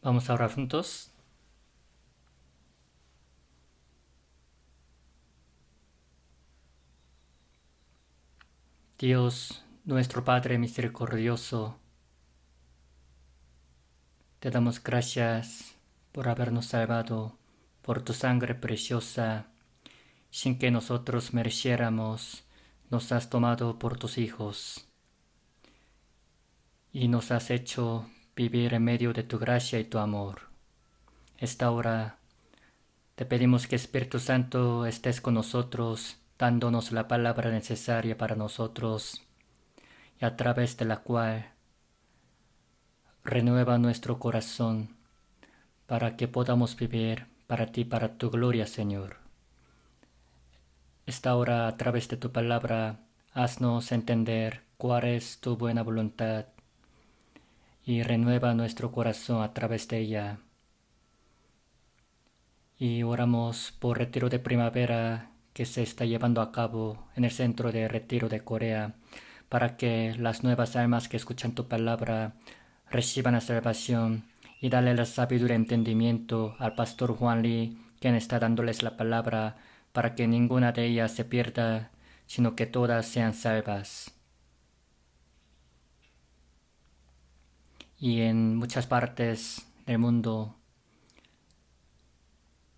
Vamos a orar juntos. Dios, nuestro Padre misericordioso, te damos gracias por habernos salvado, por tu sangre preciosa, sin que nosotros mereciéramos, nos has tomado por tus hijos y nos has hecho vivir en medio de tu gracia y tu amor. Esta hora te pedimos que Espíritu Santo estés con nosotros, dándonos la palabra necesaria para nosotros y a través de la cual renueva nuestro corazón para que podamos vivir para ti, para tu gloria, Señor. Esta hora, a través de tu palabra, haznos entender cuál es tu buena voluntad y renueva nuestro corazón a través de ella. Y oramos por retiro de primavera que se está llevando a cabo en el centro de retiro de Corea, para que las nuevas almas que escuchan tu palabra reciban la salvación y dale la sabiduría y entendimiento al pastor Juan Lee, quien está dándoles la palabra, para que ninguna de ellas se pierda, sino que todas sean salvas. Y en muchas partes del mundo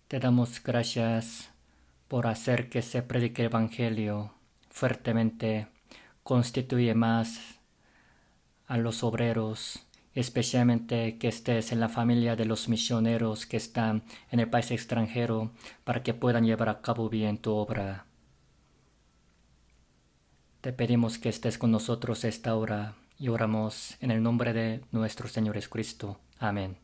te damos gracias por hacer que se predique el Evangelio fuertemente, constituye más a los obreros, especialmente que estés en la familia de los misioneros que están en el país extranjero para que puedan llevar a cabo bien tu obra. Te pedimos que estés con nosotros esta hora y oramos en el nombre de nuestro Señor Jesucristo. Amén.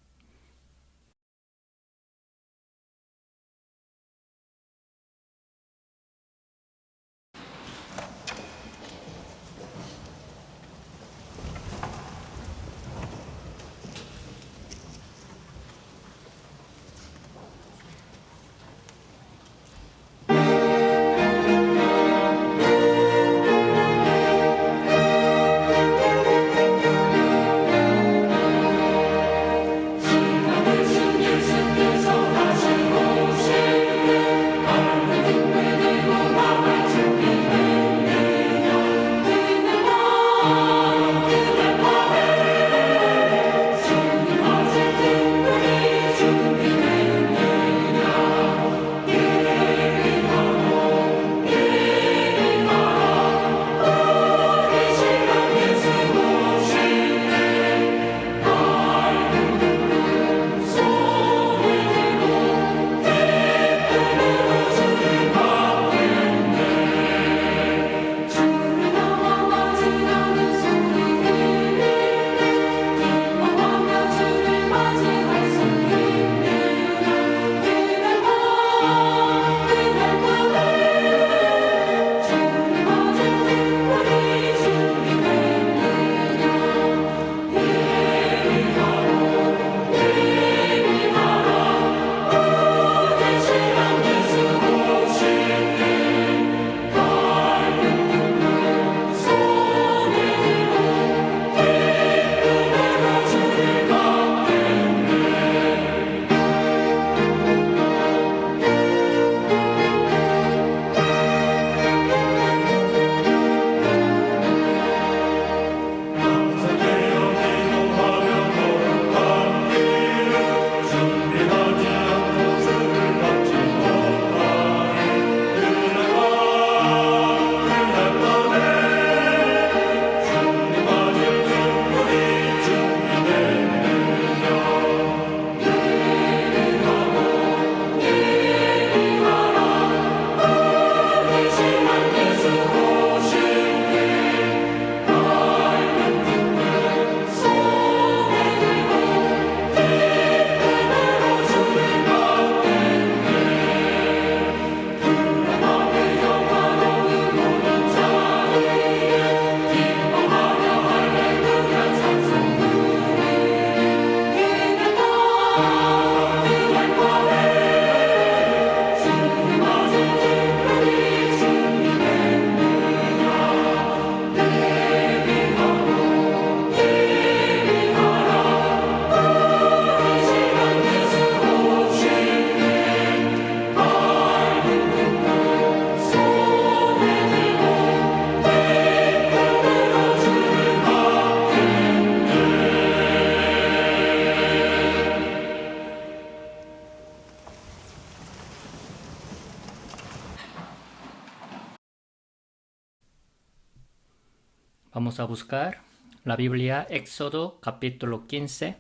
Vamos a buscar la Biblia, Éxodo capítulo 15.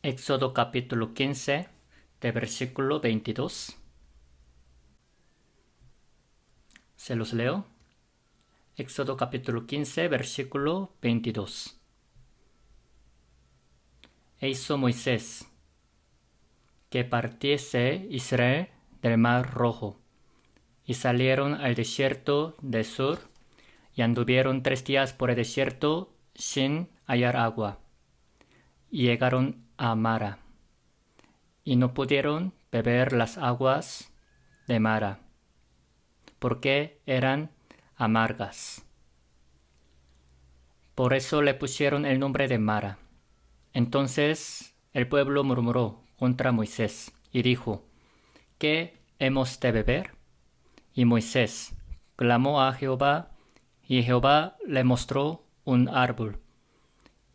Éxodo capítulo 15, de versículo 22. Se los leo. Éxodo capítulo 15, versículo 22. E hizo Moisés que partiese Israel del mar Rojo, y salieron al desierto de Sur, y anduvieron 3 días por el desierto sin hallar agua, y llegaron a Mara, y no pudieron beber las aguas de Mara, porque eran amargas. Por eso le pusieron el nombre de Mara. Entonces el pueblo murmuró contra Moisés y dijo: ¿Qué hemos de beber? Y Moisés clamó a Jehová, y Jehová le mostró un árbol,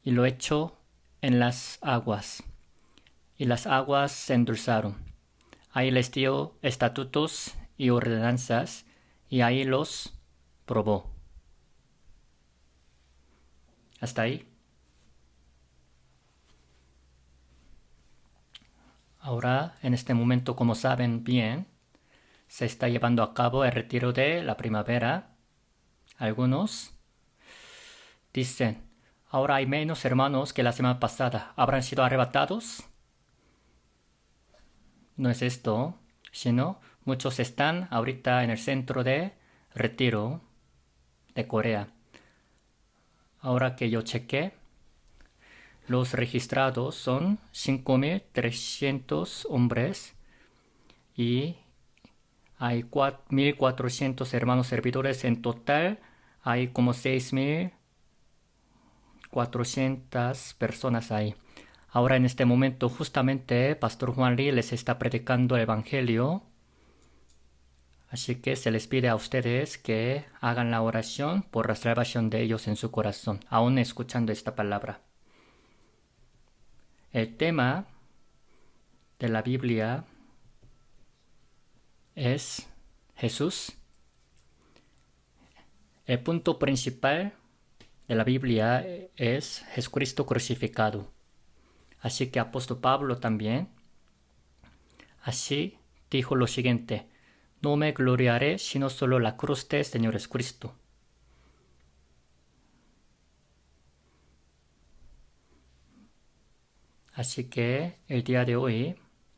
y lo echó en las aguas, y las aguas se endulzaron. Ahí les dio estatutos y ordenanzas, y ahí los probó. Hasta ahí. Ahora, en este momento, como saben bien, se está llevando a cabo el retiro de la primavera. Algunos dicen: ahora hay menos hermanos que la semana pasada. ¿Habrán sido arrebatados? No es esto, sino muchos están ahorita en el centro de retiro de Corea. Ahora que yo chequé, los registrados son 5.300 hombres y hay 1.400 hermanos servidores. En total hay como 6.400 personas ahí. Ahora en este momento justamente Pastor Juan Lee les está predicando el Evangelio. Así que se les pide a ustedes que hagan la oración por la salvación de ellos en su corazón, aún escuchando esta palabra. El tema de la Biblia es Jesús. El punto principal de la Biblia es Jesucristo crucificado. Así que apóstol Pablo también así dijo lo siguiente: no me gloriaré sino solo la cruz del Señor Jesucristo. Así que el día de hoy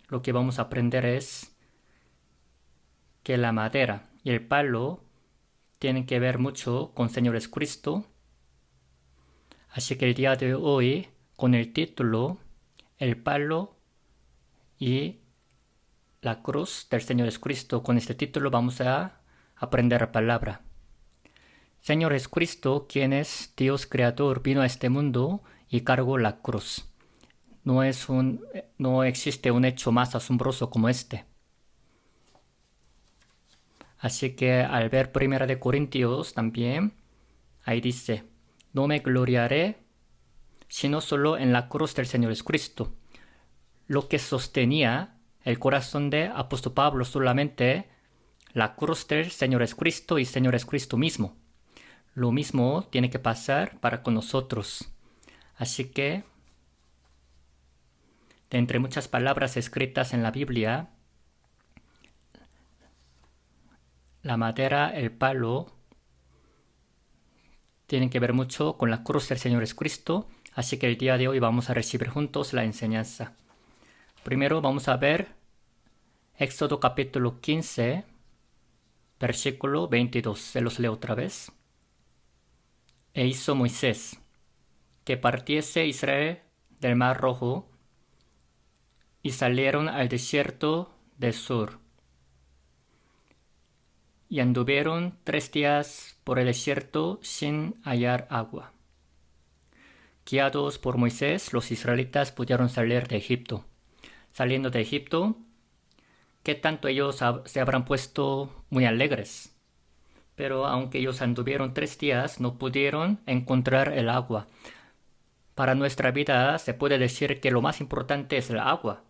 lo que vamos a aprender es que la madera y el palo tienen que ver mucho con Señor Jesucristo. Así que el día de hoy, con el título El palo y la cruz del Señor Jesucristo, con este título vamos a aprender la palabra. Señor Jesucristo, quien es Dios creador, vino a este mundo y cargó la cruz. No existe un hecho más asombroso como este. Así que al ver 1 Corintios también, ahí dice: no me gloriaré sino solo en la cruz del Señor Jesucristo. Lo que sostenía el corazón de apóstol Pablo solamente la cruz del Señor Jesucristo y Señor Jesucristo mismo. Lo mismo tiene que pasar para con nosotros. Así que, de entre muchas palabras escritas en la Biblia, la madera, el palo, tienen que ver mucho con la cruz del Señor Jesucristo. Así que el día de hoy vamos a recibir juntos la enseñanza. Primero vamos a ver Éxodo capítulo 15, versículo 22. Se los leo otra vez. E hizo Moisés que partiese Israel del mar Rojo, y salieron al desierto de Sur, y anduvieron 3 días por el desierto sin hallar agua. Guiados por Moisés, los israelitas pudieron salir de Egipto. Saliendo de Egipto, ¿qué tanto ellos se habrán puesto muy alegres? Pero aunque ellos anduvieron 3 días, no pudieron encontrar el agua. Para nuestra vida se puede decir que lo más importante es el agua.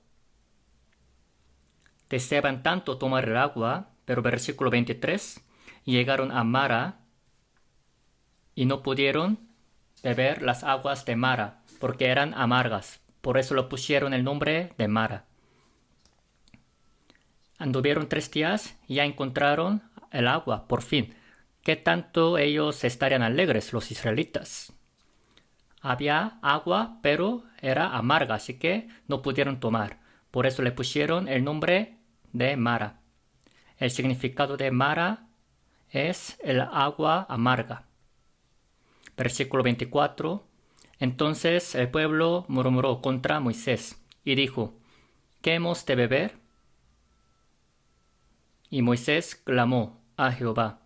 Deseaban tanto tomar el agua, pero versículo 23, llegaron a Mara, y no pudieron beber las aguas de Mara, porque eran amargas. Por eso lo pusieron el nombre de Mara. Anduvieron 3 días y ya encontraron el agua, por fin. ¿Qué tanto ellos estarían alegres, los israelitas? Había agua, pero era amarga, así que no pudieron tomar. Por eso le pusieron el nombre de Mara. El significado de Mara es el agua amarga. Versículo 24. Entonces el pueblo murmuró contra Moisés y dijo: ¿Qué hemos de beber? Y Moisés clamó a Jehová,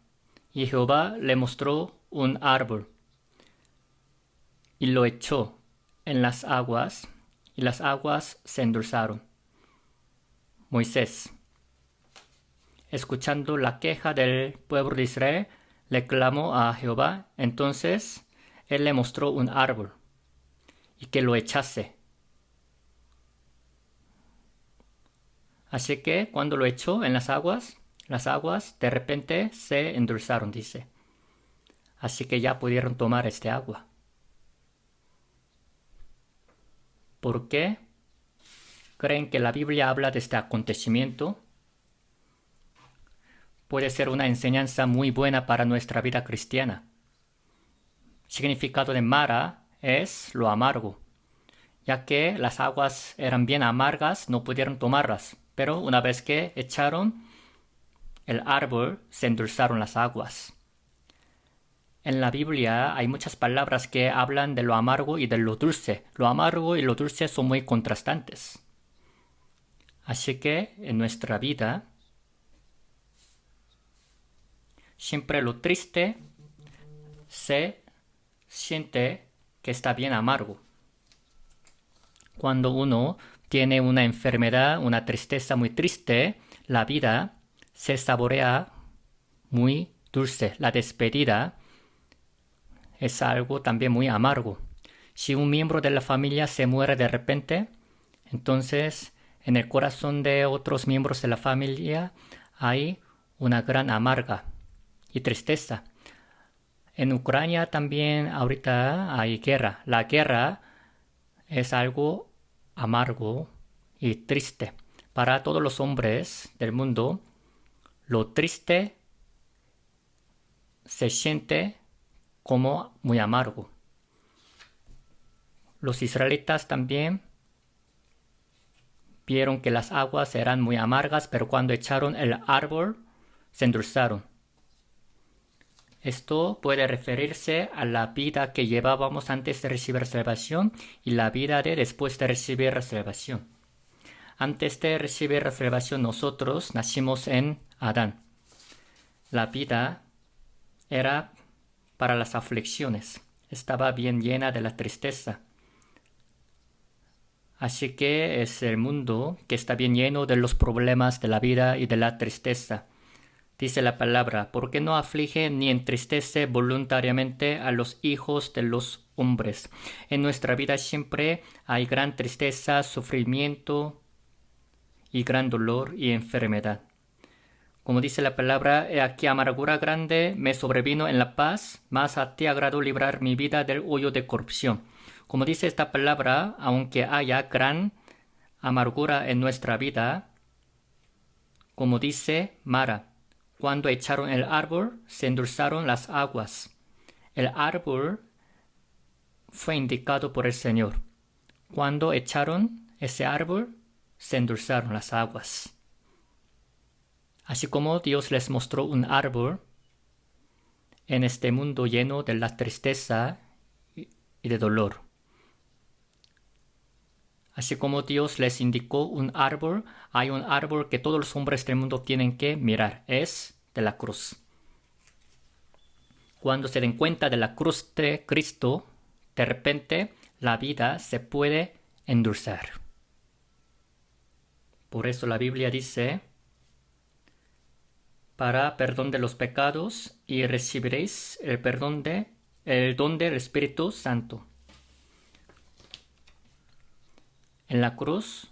y Jehová le mostró un árbol, y lo echó en las aguas, y las aguas se endulzaron. Moisés, escuchando la queja del pueblo de Israel, le clamó a Jehová. Entonces él le mostró un árbol, y que lo echase. Así que cuando lo echó en las aguas de repente se endulzaron, dice. Así que ya pudieron tomar este agua. ¿Por qué creen que la Biblia habla de este acontecimiento? Puede ser una enseñanza muy buena para nuestra vida cristiana. Significado de Mara es lo amargo, ya que las aguas eran bien amargas, no pudieron tomarlas, pero una vez que echaron el árbol, se endulzaron las aguas. En la Biblia hay muchas palabras que hablan de lo amargo y de lo dulce. Lo amargo y lo dulce son muy contrastantes. Así que en nuestra vida, siempre lo triste se siente que está bien amargo. Cuando uno tiene una enfermedad, una tristeza muy triste, la vida se saborea muy dulce. La despedida es algo también muy amargo. Si un miembro de la familia se muere de repente, entonces en el corazón de otros miembros de la familia hay una gran amarga y tristeza. En Ucrania también ahorita hay guerra. La guerra es algo amargo y triste. Para todos los hombres del mundo, lo triste se siente como muy amargo. Los israelitas también vieron que las aguas eran muy amargas, pero cuando echaron el árbol, se endulzaron. Esto puede referirse a la vida que llevábamos antes de recibir salvación y la vida de después de recibir salvación. Antes de recibir salvación nosotros nacimos en Adán. La vida era para las aflicciones. Estaba bien llena de la tristeza. Así que es el mundo que está bien lleno de los problemas de la vida y de la tristeza. Dice la palabra: porque no aflige ni entristece voluntariamente a los hijos de los hombres. En nuestra vida siempre hay gran tristeza, sufrimiento y gran dolor y enfermedad. Como dice la palabra: he aquí amargura grande me sobrevino en la paz, mas a ti agradó librar mi vida del hoyo de corrupción. Como dice esta palabra, aunque haya gran amargura en nuestra vida, como dice Mara, cuando echaron el árbol, se endulzaron las aguas. El árbol fue indicado por el Señor. Cuando echaron ese árbol, se endulzaron las aguas. Así como Dios les mostró un árbol en este mundo lleno de la tristeza y de dolor. Así como Dios les indicó un árbol, hay un árbol que todos los hombres del mundo tienen que mirar. Es de la cruz. Cuando se den cuenta de la cruz de Cristo, de repente la vida se puede endulzar. Por eso la Biblia dice: para perdón de los pecados y recibiréis el don del Espíritu Santo. En la cruz,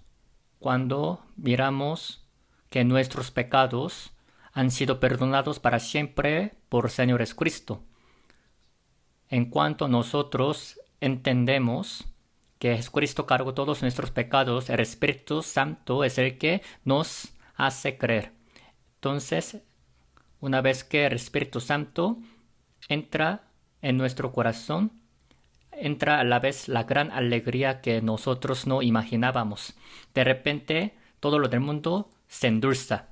cuando miramos que nuestros pecados han sido perdonados para siempre por Señor Jesucristo, En cuanto nosotros entendemos que Jesucristo cargó todos nuestros pecados, el Espíritu Santo es el que nos hace creer. Entonces, una vez que el Espíritu Santo entra en nuestro corazón, entra a la vez la gran alegría que nosotros no imaginábamos. De repente, todo lo del mundo se endulza,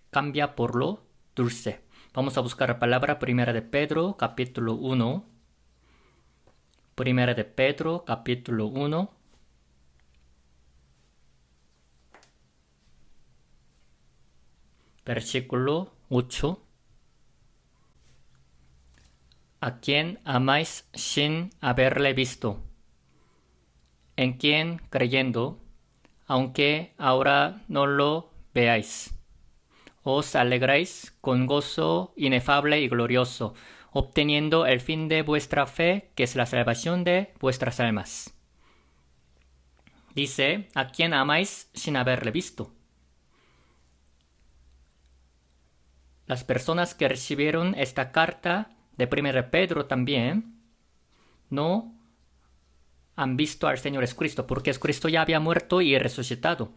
cambia por lo dulce. Vamos a buscar la palabra Primera de Pedro, capítulo 1. Primera de Pedro, capítulo 1. Versículo 8. A quien amáis sin haberle visto, en quien creyendo, aunque ahora no lo veáis, os alegráis con gozo inefable y glorioso, obteniendo el fin de vuestra fe, que es la salvación de vuestras almas. Dice, a quien amáis sin haberle visto. Las personas que recibieron esta carta de 1 Pedro también no han visto al Señor Jesucristo, porque Jesucristo ya había muerto y resucitado.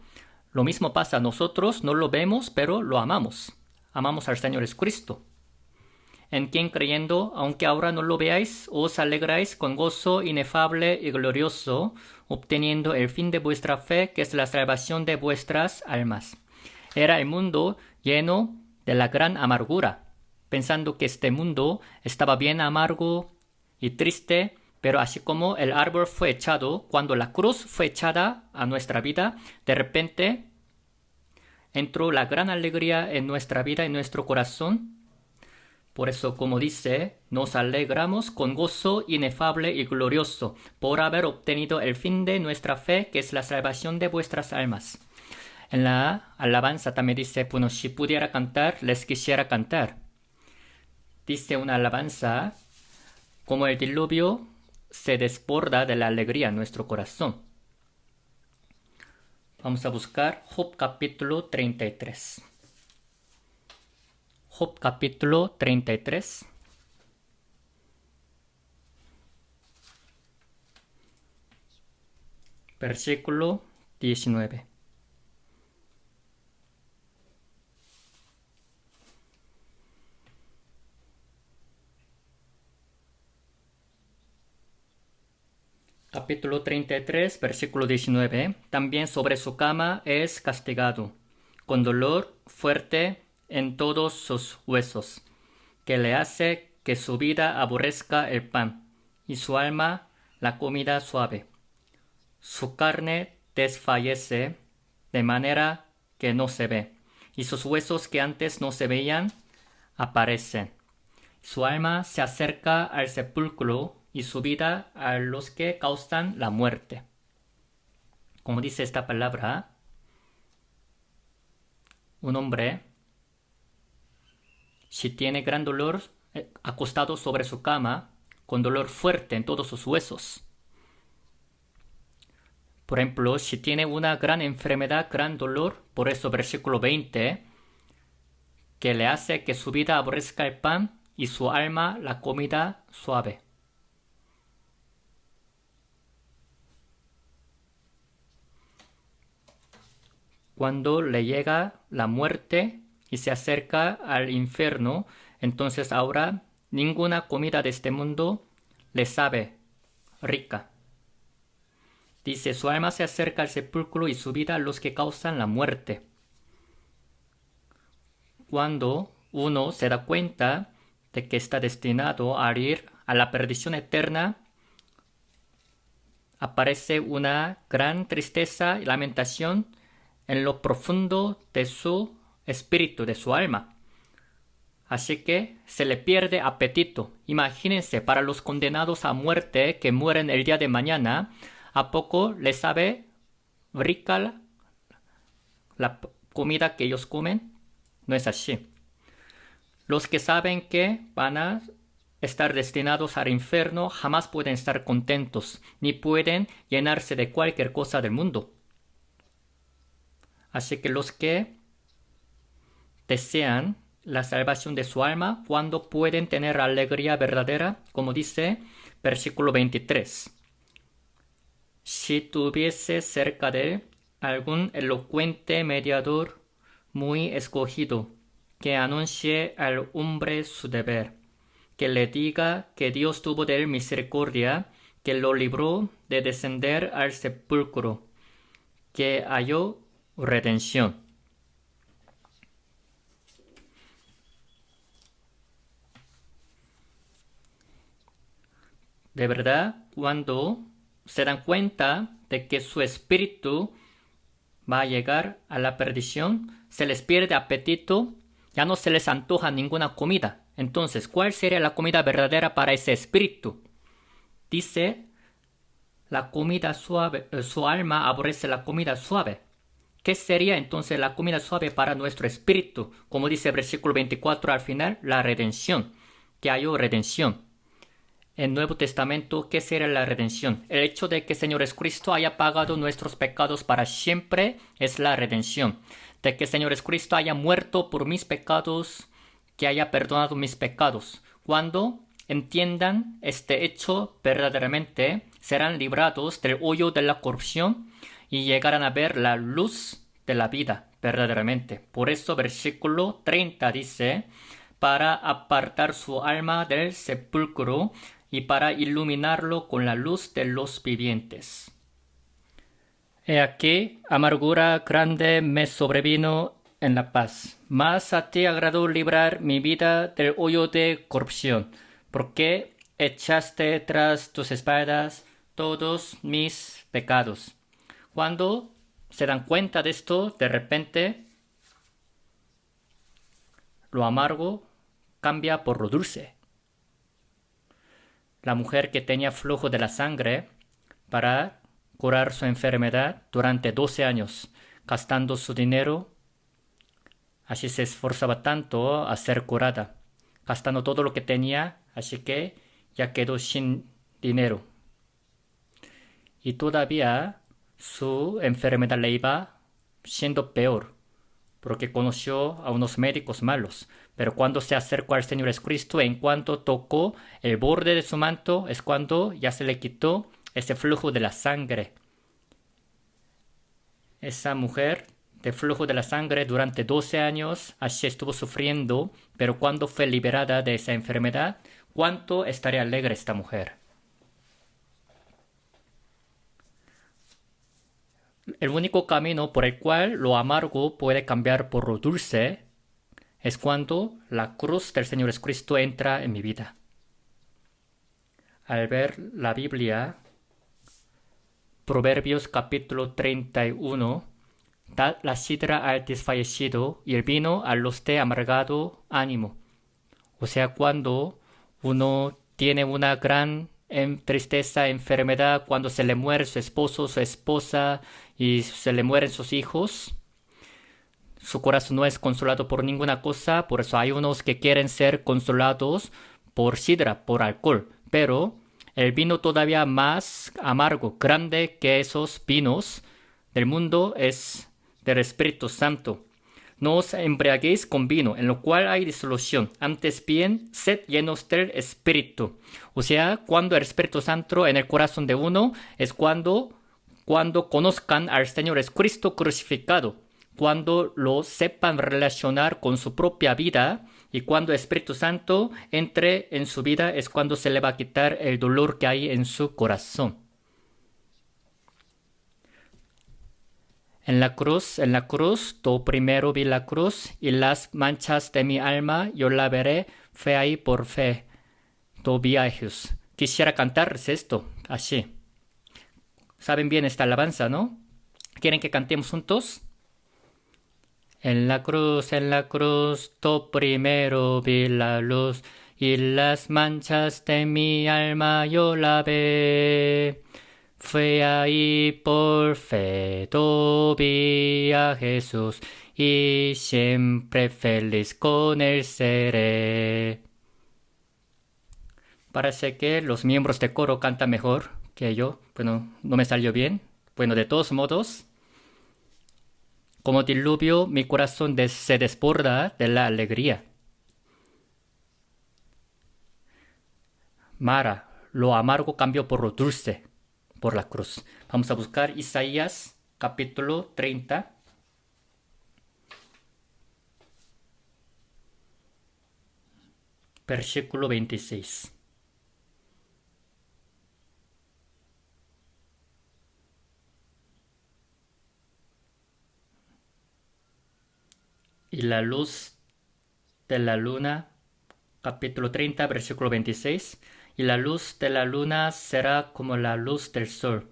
Lo mismo pasa, nosotros no lo vemos, pero lo amamos. Amamos al Señor Jesucristo. En quien creyendo, aunque ahora no lo veáis, os alegráis con gozo inefable y glorioso, obteniendo el fin de vuestra fe, que es la salvación de vuestras almas. Era el mundo lleno de la gran amargura, pensando que este mundo estaba bien amargo y triste, pero así como el árbol fue echado, cuando la cruz fue echada a nuestra vida, de repente entró la gran alegría en nuestra vida, en nuestro corazón. Por eso, como dice, nos alegramos con gozo inefable y glorioso, por haber obtenido el fin de nuestra fe, que es la salvación de vuestras almas. En la alabanza también dice, bueno, si pudiera cantar, les quisiera cantar. Dice una alabanza, como el diluvio se desborda de la alegría en nuestro corazón. Vamos a buscar Job capítulo 33. Job capítulo 33. Versículo 19. Capítulo 33, versículo 19. También sobre su cama es castigado, con dolor fuerte en todos sus huesos, que le hace que su vida aborrezca el pan, y su alma la comida suave. Su carne desfallece de manera que no se ve, y sus huesos que antes no se veían aparecen. Su alma se acerca al sepulcro y su vida a los que causan la muerte. Como dice esta palabra, un hombre, si tiene gran dolor acostado sobre su cama, con dolor fuerte en todos sus huesos. Por ejemplo, si tiene una gran enfermedad, gran dolor, por eso versículo 20, que le hace que su vida aborrezca el pan y su alma la comida suave. Cuando le llega la muerte y se acerca al infierno, entonces ahora ninguna comida de este mundo le sabe rica. Dice, su alma se acerca al sepulcro y su vida a los que causan la muerte. Cuando uno se da cuenta de que está destinado a ir a la perdición eterna, aparece una gran tristeza y lamentación en lo profundo de su espíritu, de su alma. Así que se le pierde apetito. Imagínense, para los condenados a muerte que mueren el día de mañana, ¿a poco les sabe rica la comida que ellos comen? No es así. Los que saben que van a estar destinados al infierno jamás pueden estar contentos, ni pueden llenarse de cualquier cosa del mundo. Así que los que desean la salvación de su alma, cuando pueden tener alegría verdadera, como dice Versículo 23. Si tuviese cerca de él algún elocuente mediador muy escogido, que anuncie al hombre su deber, que le diga que Dios tuvo de él misericordia, que lo libró de descender al sepulcro, que halló redención. De verdad, cuando se dan cuenta de que su espíritu va a llegar a la perdición, se les pierde apetito, ya no se les antoja ninguna comida. Entonces, ¿cuál sería la comida verdadera para ese espíritu? Dice, la comida suave, su alma aborrece la comida suave. ¿Qué sería entonces la comida suave para nuestro espíritu? Como dice el versículo 24 al final, la redención, que halló redención. En Nuevo Testamento, ¿qué será la redención? El hecho de que el Señor Jesucristo haya pagado nuestros pecados para siempre es la redención. De que el Señor Jesucristo haya muerto por mis pecados, que haya perdonado mis pecados. Cuando entiendan este hecho verdaderamente, serán librados del hoyo de la corrupción y llegarán a ver la luz de la vida verdaderamente. Por eso versículo 30 dice, para apartar su alma del sepulcro y para iluminarlo con la luz de los vivientes. He aquí, amargura grande me sobrevino en la paz. Mas a ti agradó librar mi vida del hoyo de corrupción, porque echaste tras tus espaldas todos mis pecados. Cuando se dan cuenta de esto, de repente, lo amargo cambia por lo dulce. La mujer que tenía flujo de la sangre para curar su enfermedad durante 12 años, gastando su dinero, así se esforzaba tanto a ser curada, gastando todo lo que tenía, así que ya quedó sin dinero. Y todavía su enfermedad le iba siendo peor, porque conoció a unos médicos malos. Pero cuando se acercó al Señor Jesucristo, en cuanto tocó el borde de su manto, es cuando ya se le quitó ese flujo de la sangre. Esa mujer de flujo de la sangre durante 12 años así estuvo sufriendo, pero cuando fue liberada de esa enfermedad, ¿cuánto estaría alegre esta mujer? El único camino por el cual lo amargo puede cambiar por lo dulce es cuando la cruz del Señor Jesucristo entra en mi vida. Al ver la Biblia, Proverbios capítulo 31, dad la sidra al desfallecido y el vino a los de amargado ánimo. O sea, cuando uno tiene una gran tristeza, enfermedad, cuando se le muere su esposo, su esposa y se le mueren sus hijos, su corazón no es consolado por ninguna cosa, por eso hay unos que quieren ser consolados por sidra, por alcohol, pero el vino todavía más amargo, grande que esos vinos del mundo es del Espíritu Santo. No os embriaguéis con vino, en lo cual hay disolución. Antes bien, sed llenos del Espíritu. O sea, cuando el Espíritu Santo en el corazón de uno es cuando conozcan al Señor Jesucristo crucificado, cuando lo sepan relacionar con su propia vida, y cuando el Espíritu Santo entre en su vida es cuando se le va a quitar el dolor que hay en su corazón. En la cruz, tú primero vi la cruz y las manchas de mi alma yo la veré fe ahí por fe. Tú vi a Jesús. Quisiera cantarles esto, así. ¿Saben bien esta alabanza, no? ¿Quieren que cantemos juntos? En la cruz, tú primero vi la luz y las manchas de mi alma yo la ve. Fue ahí por fe, tú vi a Jesús y siempre feliz con él seré. Parece que los miembros de coro cantan mejor que yo. Bueno, no me salió bien. Bueno, de todos modos, como diluvio, mi corazón se desborda de la alegría. Mara, lo amargo cambió por lo dulce, por la cruz. Vamos a buscar Isaías capítulo 30. Versículo 26. Y la luz de la luna, capítulo 30, versículo 26. Y la luz de la luna será como la luz del sol,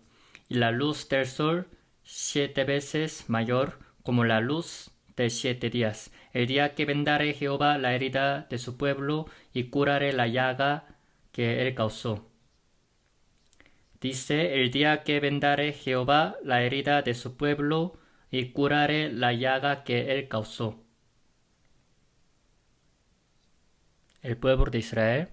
y la luz del sol 7 veces mayor como la luz de 7 días. El día que vendare Jehová la herida de su pueblo y curare la llaga que él causó. Dice, el día que vendare Jehová la herida de su pueblo y curare la llaga que él causó. El pueblo de Israel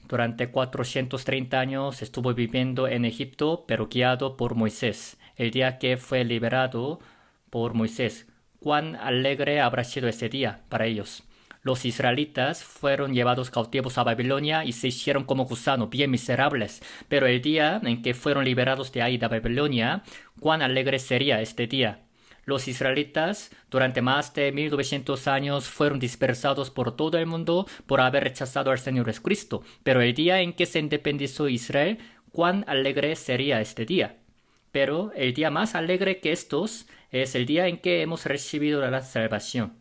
durante 430 años estuvo viviendo en Egipto, pero guiado por Moisés. El día que fue liberado por Moisés, cuán alegre habrá sido ese día para ellos. Los israelitas fueron llevados cautivos a Babilonia y se hicieron como gusanos, bien miserables. Pero el día en que fueron liberados de ahí de Babilonia, cuán alegre sería este día. Los israelitas durante más de 1900 años fueron dispersados por todo el mundo por haber rechazado al Señor Jesucristo. Pero el día en que se independizó Israel, cuán alegre sería este día. Pero el día más alegre que estos es el día en que hemos recibido la salvación,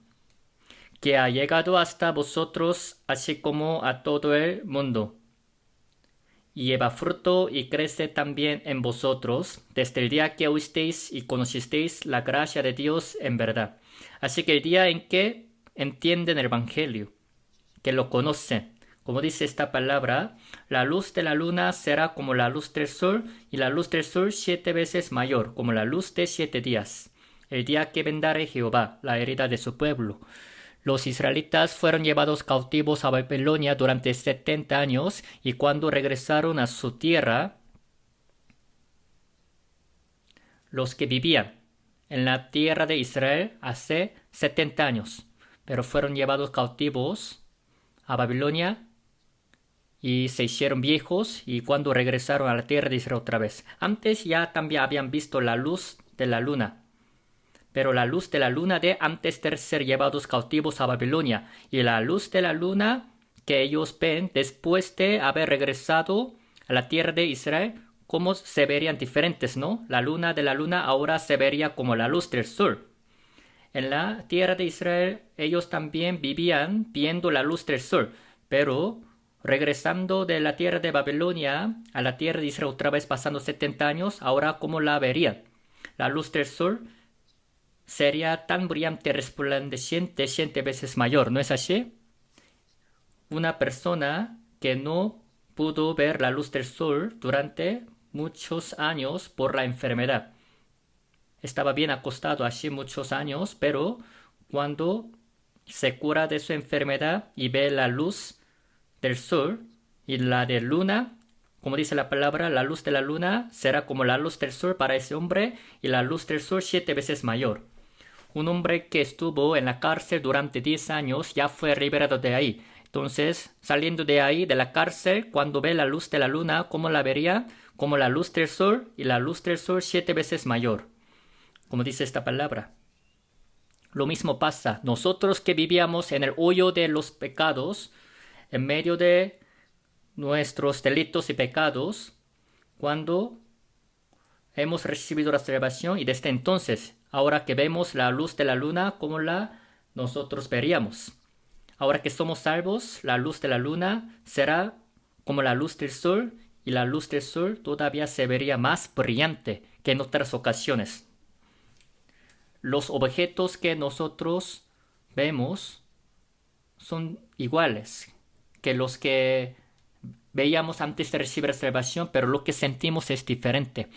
que ha llegado hasta vosotros así como a todo el mundo. Y lleva fruto y crece también en vosotros, desde el día que oísteis y conocisteis la gracia de Dios en verdad. Así que el día en que entienden el Evangelio, que lo conocen, como dice esta palabra, la luz de la luna será como la luz del sol, y la luz del sol 7 veces mayor, como la luz de 7 días. El día que vendare Jehová la herida de su pueblo. Los israelitas fueron llevados cautivos a Babilonia durante 70 años y cuando regresaron a su tierra, los que vivían en la tierra de Israel hace 70 años, pero fueron llevados cautivos a Babilonia y se hicieron viejos y cuando regresaron a la tierra de Israel otra vez. Antes ya también habían visto la luz de la luna, pero la luz de la luna de antes de ser llevados cautivos a Babilonia y la luz de la luna que ellos ven después de haber regresado a la tierra de Israel, cómo se verían diferentes, ¿no? La luna de la luna ahora se vería como la luz del sol. En la tierra de Israel ellos también vivían viendo la luz del sol, pero regresando de la tierra de Babilonia a la tierra de Israel otra vez pasando 70 años, ahora cómo la verían. La luz del sol sería tan brillante, resplandeciente, 7 veces mayor, ¿no es así? Una persona que no pudo ver la luz del sol durante muchos años por la enfermedad. Estaba bien acostado así muchos años, pero cuando se cura de su enfermedad y ve la luz del sol y la de luna, como dice la palabra, la luz de la luna será como la luz del sol para ese hombre y la luz del sol 7 veces mayor. Un hombre que estuvo en la cárcel durante 10 años ya fue liberado de ahí. Entonces, saliendo de ahí, de la cárcel, cuando ve la luz de la luna, ¿cómo la vería? Como la luz del sol y la luz del sol 7 veces mayor. Como dice esta palabra. Lo mismo pasa. Nosotros que vivíamos en el hoyo de los pecados, en medio de nuestros delitos y pecados, cuando hemos recibido la salvación y desde entonces, ahora que vemos la luz de la luna, como la nosotros veríamos. Ahora que somos salvos, la luz de la luna será como la luz del sol y la luz del sol todavía se vería más brillante que en otras ocasiones. Los objetos que nosotros vemos son iguales que los que veíamos antes de recibir la salvación, pero lo que sentimos es diferente.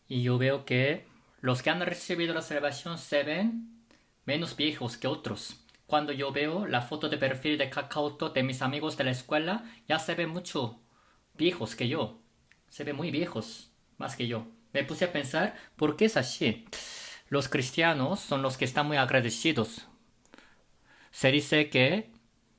Y yo veo que los que han recibido la salvación se ven menos viejos que otros. Cuando yo veo la foto de perfil de Kakaotalk de mis amigos de la escuela, ya se ven mucho viejos que yo. Se ven muy viejos, más que yo. Me puse a pensar, ¿por qué es así? Los cristianos son los que están muy agradecidos. Se dice que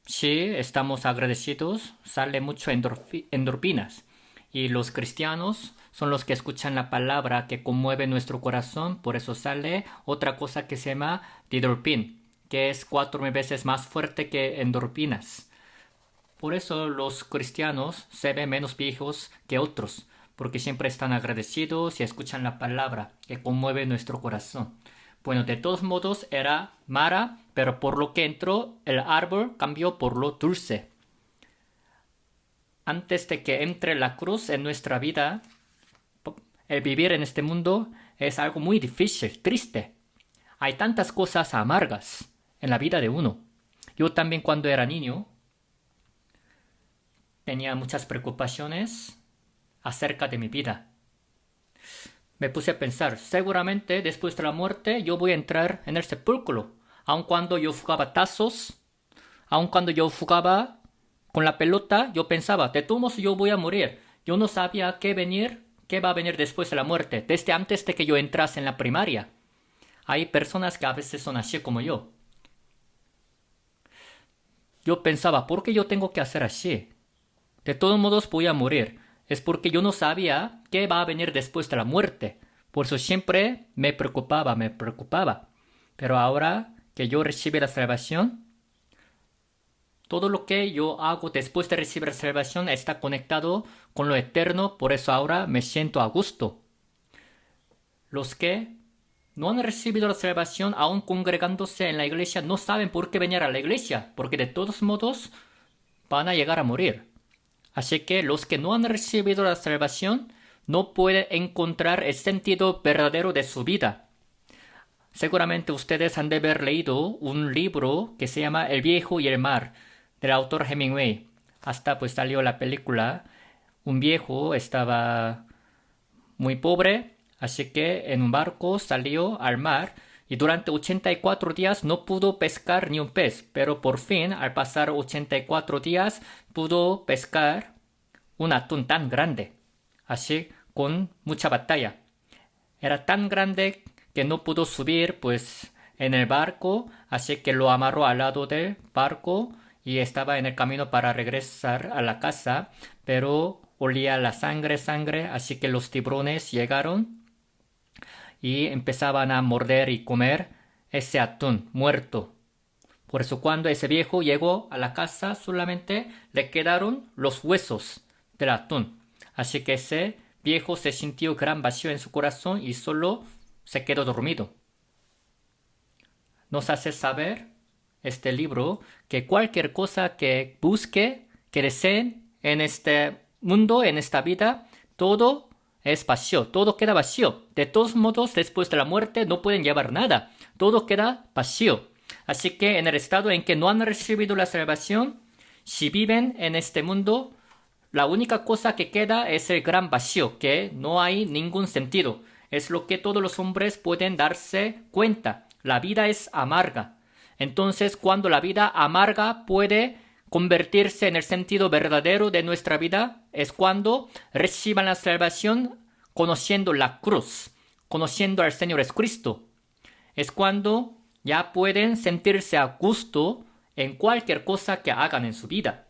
Si estamos agradecidos, sale mucho endorfinas. Y los cristianos son los que escuchan la palabra que conmueve nuestro corazón, por eso sale otra cosa que se llama didorpin, que es 4.000 veces más fuerte que endorfinas. Por eso los cristianos se ven menos viejos que otros, porque siempre están agradecidos y escuchan la palabra que conmueve nuestro corazón. Bueno, de todos modos era Mara, pero por lo que entró, el árbol cambió por lo dulce. Antes de que entre la cruz en nuestra vida, el vivir en este mundo es algo muy difícil, triste. Hay tantas cosas amargas en la vida de uno. Yo también cuando era niño tenía muchas preocupaciones acerca de mi vida. Me puse a pensar, seguramente después de la muerte yo voy a entrar en el sepulcro. Aun cuando yo jugaba tazos, aun cuando yo jugaba con la pelota, yo pensaba, de todos modos yo voy a morir. Yo no sabía qué va a venir después de la muerte, desde antes de que yo entrase en la primaria. Hay personas que a veces son así como yo. Yo pensaba, ¿por qué yo tengo que hacer así? De todos modos voy a morir. Es porque yo no sabía qué va a venir después de la muerte. Por eso siempre me preocupaba. Pero ahora que yo recibí la salvación, todo lo que yo hago después de recibir la salvación está conectado con lo eterno. Por eso ahora me siento a gusto. Los que no han recibido la salvación aún congregándose en la iglesia no saben por qué venir a la iglesia, porque de todos modos van a llegar a morir. Así que los que no han recibido la salvación no pueden encontrar el sentido verdadero de su vida. Seguramente ustedes han de haber leído un libro que se llama El viejo y el mar, del autor Hemingway. Hasta pues salió la película. Un viejo estaba muy pobre, así que en un barco salió al mar y durante 84 días no pudo pescar ni un pez, pero por fin, al pasar 84 días, pudo pescar un atún tan grande, así con mucha batalla. Era tan grande que no pudo subir pues en el barco, así que lo amarró al lado del barco y estaba en el camino para regresar a la casa, pero olía la sangre, así que los tiburones llegaron y empezaban a morder y comer ese atún muerto. Por eso cuando ese viejo llegó a la casa solamente le quedaron los huesos del atún. Así que ese viejo se sintió gran vacío en su corazón y solo se quedó dormido. Nos hace saber este libro que cualquier cosa que busque, que deseen en este mundo, en esta vida, todo es vacío, todo queda vacío. De todos modos, después de la muerte no pueden llevar nada, todo queda vacío. Así que en el estado en que no han recibido la salvación, si viven en este mundo, la única cosa que queda es el gran vacío, que no hay ningún sentido. Es lo que todos los hombres pueden darse cuenta. La vida es amarga. Entonces, cuando la vida amarga puede convertirse en el sentido verdadero de nuestra vida, es cuando reciban la salvación conociendo la cruz, conociendo al Señor Jesucristo. Es cuando ya pueden sentirse a gusto en cualquier cosa que hagan en su vida.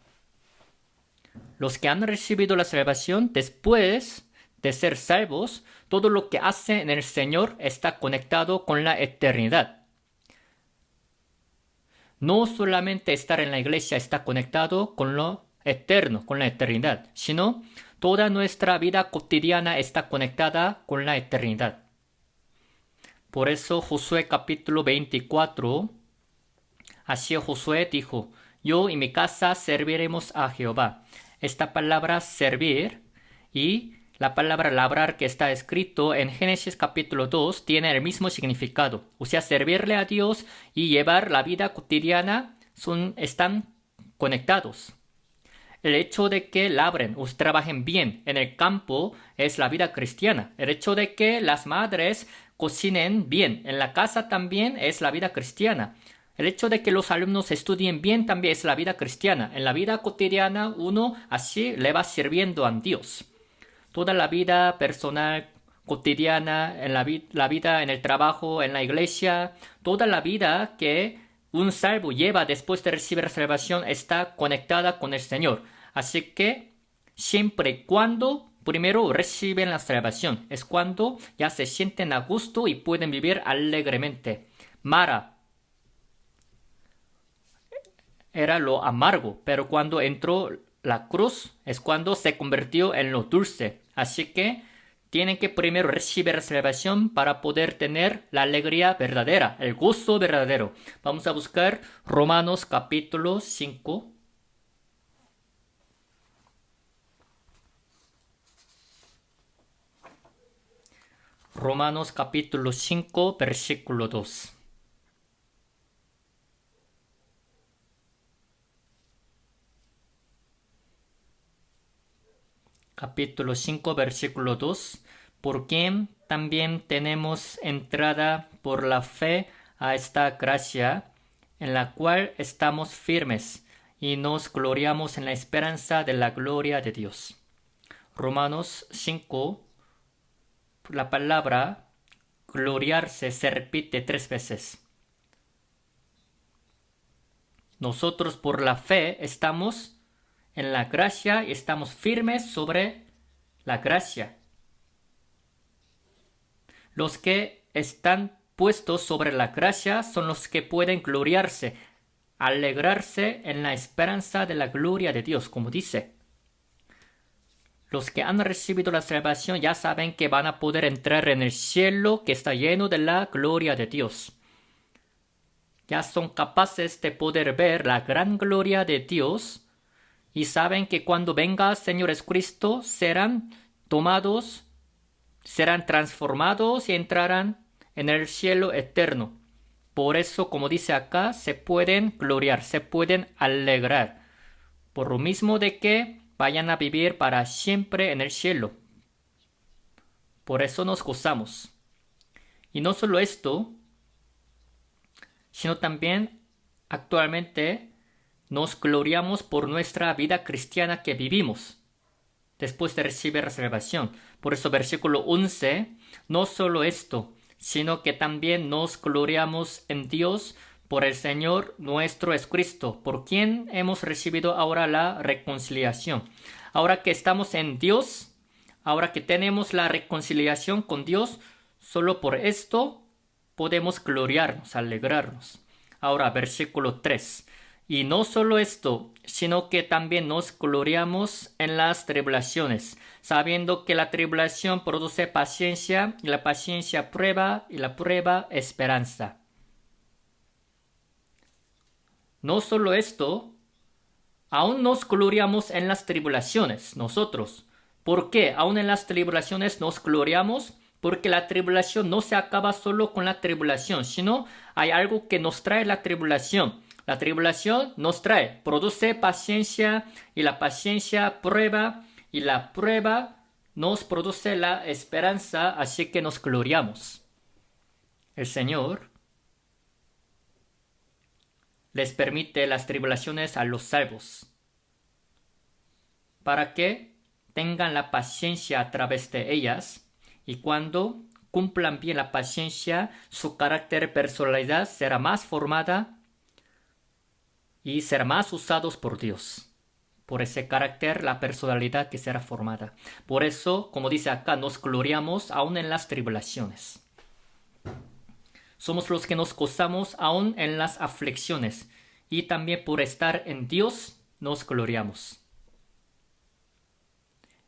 Los que han recibido la salvación después de ser salvos, todo lo que hacen en el Señor está conectado con la eternidad. No solamente estar en la iglesia está conectado con lo eterno, con la eternidad, sino toda nuestra vida cotidiana está conectada con la eternidad. Por eso Josué capítulo 24, así Josué dijo, yo y mi casa serviremos a Jehová. Esta palabra servir y la palabra labrar que está escrito en Génesis capítulo 2 tiene el mismo significado. O sea, servirle a Dios y llevar la vida cotidiana están conectados. El hecho de que labren o trabajen bien en el campo es la vida cristiana. El hecho de que las madres cocinen bien en la casa también es la vida cristiana. El hecho de que los alumnos estudien bien también es la vida cristiana. En la vida cotidiana uno así le va sirviendo a Dios. Toda la vida personal, cotidiana, en la vida en el trabajo, en la iglesia, toda la vida que un salvo lleva después de recibir la salvación está conectada con el Señor. Así que siempre y cuando primero reciben la salvación, es cuando ya se sienten a gusto y pueden vivir alegremente. Mara era lo amargo, pero cuando entró la cruz es cuando se convirtió en lo dulce. Así que tienen que primero recibir la salvación para poder tener la alegría verdadera, el gozo verdadero. Vamos a buscar Romanos capítulo 5. Romanos capítulo 5, versículo 2. Capítulo 5, versículo 2. Por quien también tenemos entrada por la fe a esta gracia, en la cual estamos firmes y nos gloriamos en la esperanza de la gloria de Dios. Romanos 5, la palabra gloriarse se repite 3 veces. Nosotros por la fe estamos en la gracia y estamos firmes sobre la gracia. Los que están puestos sobre la gracia son los que pueden gloriarse, alegrarse en la esperanza de la gloria de Dios, como dice. Los que han recibido la salvación ya saben que van a poder entrar en el cielo que está lleno de la gloria de Dios. Ya son capaces de poder ver la gran gloria de Dios y saben que cuando venga el Señor Jesucristo serán tomados, serán transformados y entrarán en el cielo eterno. Por eso, como dice acá, se pueden gloriar, se pueden alegrar. Por lo mismo de que vayan a vivir para siempre en el cielo. Por eso nos gozamos. Y no solo esto, sino también actualmente nos gloriamos por nuestra vida cristiana que vivimos después de recibir la salvación. Por eso versículo 11, no solo esto, sino que también nos gloriamos en Dios por el Señor nuestro Jesucristo, por quien hemos recibido ahora la reconciliación. Ahora que estamos en Dios, ahora que tenemos la reconciliación con Dios, solo por esto podemos gloriarnos, alegrarnos. Ahora, versículo 3. Y no solo esto, sino que también nos gloriamos en las tribulaciones, sabiendo que la tribulación produce paciencia, y la paciencia prueba, y la prueba esperanza. No solo esto, aún nos gloriamos en las tribulaciones, nosotros. ¿Por qué? Aún en las tribulaciones nos gloriamos, porque la tribulación no se acaba solo con la tribulación, sino hay algo que nos trae la tribulación. La tribulación nos trae, produce paciencia y la paciencia prueba y la prueba nos produce la esperanza, así que nos gloriamos. El Señor les permite las tribulaciones a los salvos para que tengan la paciencia a través de ellas y cuando cumplan bien la paciencia, su carácter y personalidad será más formada y ser más usados por Dios. Por ese carácter, la personalidad que será formada. Por eso, como dice acá, nos gloriamos aún en las tribulaciones. Somos los que nos gozamos aún en las aflicciones. Y también por estar en Dios nos gloriamos.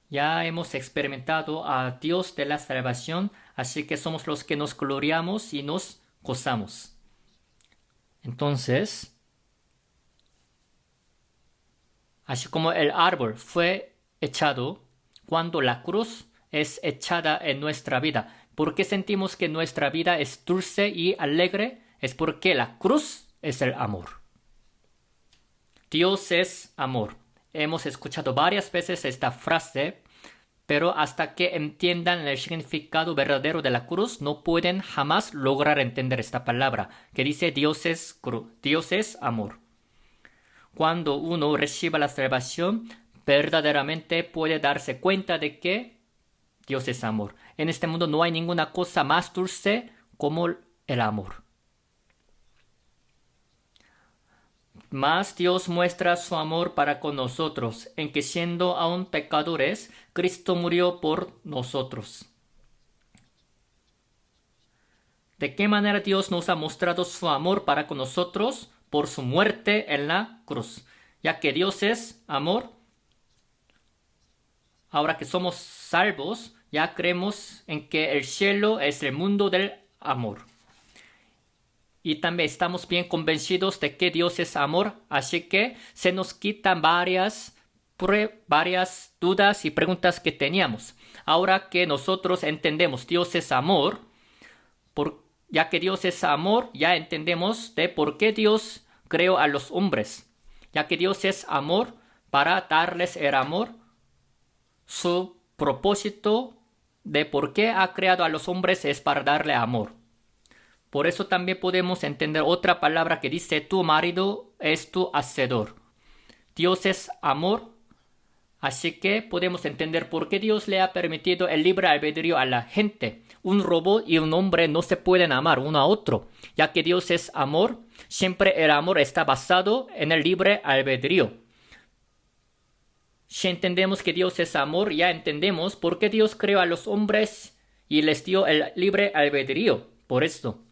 Ya hemos experimentado a Dios de la salvación, así que somos los que nos gloriamos y nos gozamos. Entonces, así como el árbol fue echado cuando la cruz es echada en nuestra vida. ¿Por qué sentimos que nuestra vida es dulce y alegre? Es porque la cruz es el amor. Dios es amor. Hemos escuchado varias veces esta frase, pero hasta que entiendan el significado verdadero de la cruz, no pueden jamás lograr entender esta palabra, que dice Dios es amor. Cuando uno reciba la salvación, verdaderamente puede darse cuenta de que Dios es amor. En este mundo no hay ninguna cosa más dulce como el amor. Mas Dios muestra su amor para con nosotros, en que siendo aún pecadores, Cristo murió por nosotros. ¿De qué manera Dios nos ha mostrado su amor para con nosotros? Por su muerte en la cruz. Ya que Dios es amor, ahora que somos salvos, ya creemos en que el cielo es el mundo del amor. Y también estamos bien convencidos de que Dios es amor, así que se nos quitan varias dudas y preguntas que teníamos. Ahora que nosotros entendemos Dios es amor, ya que Dios es amor, ya entendemos de por qué Dios creó a los hombres. Ya que Dios es amor, para darles el amor, su propósito de por qué ha creado a los hombres es para darle amor. Por eso también podemos entender otra palabra que dice, tu marido es tu hacedor. Dios es amor, así que podemos entender por qué Dios le ha permitido el libre albedrío a la gente. Un robot y un hombre no se pueden amar uno a otro, ya que Dios es amor. Siempre el amor está basado en el libre albedrío. Si entendemos que Dios es amor, ya entendemos por qué Dios creó a los hombres y les dio el libre albedrío. Por esto.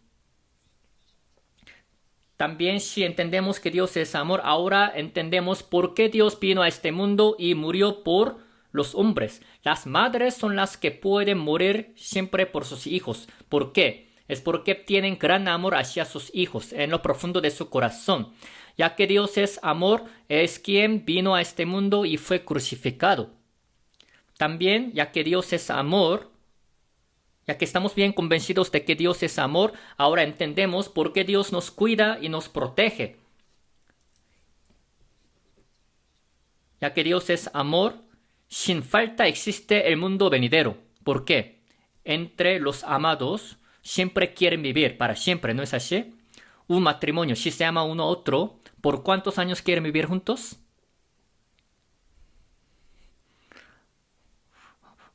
También si entendemos que Dios es amor, ahora entendemos por qué Dios vino a este mundo y murió por los hombres. Las madres son las que pueden morir siempre por sus hijos. ¿Por qué? Es porque tienen gran amor hacia sus hijos en lo profundo de su corazón. Ya que Dios es amor, es quien vino a este mundo y fue crucificado. También, ya que Dios es amor, ya que estamos bien convencidos de que Dios es amor, ahora entendemos por qué Dios nos cuida y nos protege. Ya que Dios es amor, sin falta existe el mundo venidero. ¿Por qué? Entre los amados siempre quieren vivir para siempre, ¿no es así? Un matrimonio, si se ama uno a otro, ¿por cuántos años quieren vivir juntos?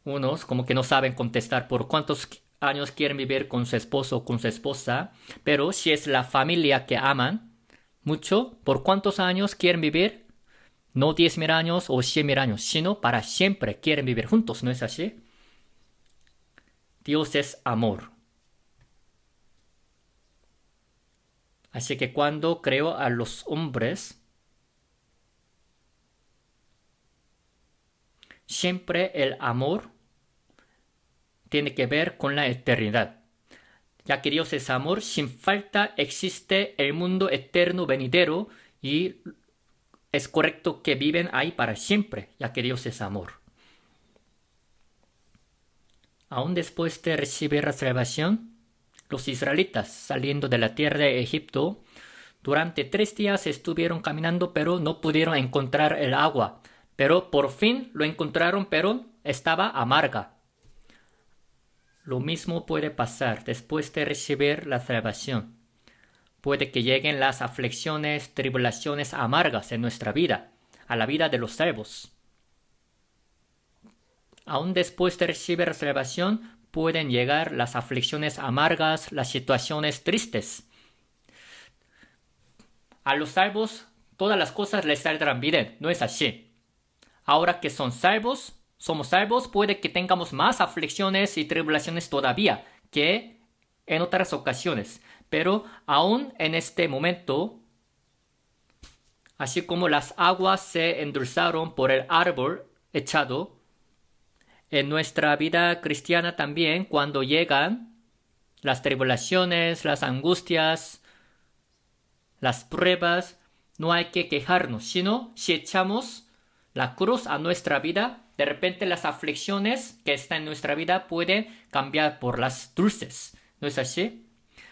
Unos como que no saben contestar por cuántos años quieren vivir con su esposo o con su esposa, pero si es la familia que aman mucho, ¿por cuántos años quieren vivir? No 10.000 años o 100.000 años, sino para siempre quieren vivir juntos, ¿no es así? Dios es amor. Así que cuando creó a los hombres, siempre el amor tiene que ver con la eternidad. Ya que Dios es amor, sin falta existe el mundo eterno venidero y es correcto que viven ahí para siempre, ya que Dios es amor. Aún después de recibir la salvación, los israelitas saliendo de la tierra de Egipto, durante 3 días estuvieron caminando pero no pudieron encontrar el agua. Pero por fin lo encontraron, pero estaba amarga. Lo mismo puede pasar después de recibir la salvación. Puede que lleguen las aflicciones, tribulaciones amargas en nuestra vida, a la vida de los salvos. Aún después de recibir la salvación, pueden llegar las aflicciones amargas, las situaciones tristes. A los salvos, todas las cosas les saldrán bien, no es así. Ahora que somos salvos, puede que tengamos más aflicciones y tribulaciones todavía que en otras ocasiones. Pero aún en este momento, así como las aguas se endulzaron por el árbol echado, en nuestra vida cristiana también, cuando llegan las tribulaciones, las angustias, las pruebas, no hay que quejarnos, sino si echamos la cruz a nuestra vida, de repente las aflicciones que están en nuestra vida pueden cambiar por las dulces. ¿No es así?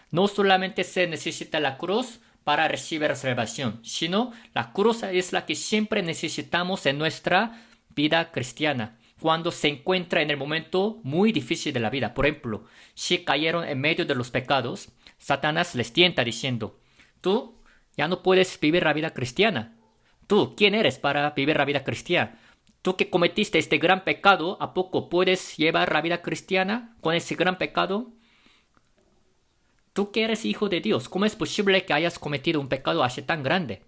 No solamente se necesita la cruz para recibir salvación, sino la cruz es la que siempre necesitamos en nuestra vida cristiana. Cuando se encuentra en el momento muy difícil de la vida. Por ejemplo, si cayeron en medio de los pecados, Satanás les tienta diciendo, tú ya no puedes vivir la vida cristiana. ¿Tú quién eres para vivir la vida cristiana? Tú que cometiste este gran pecado, ¿a poco puedes llevar la vida cristiana con ese gran pecado? Tú que eres hijo de Dios, ¿cómo es posible que hayas cometido un pecado así tan grande?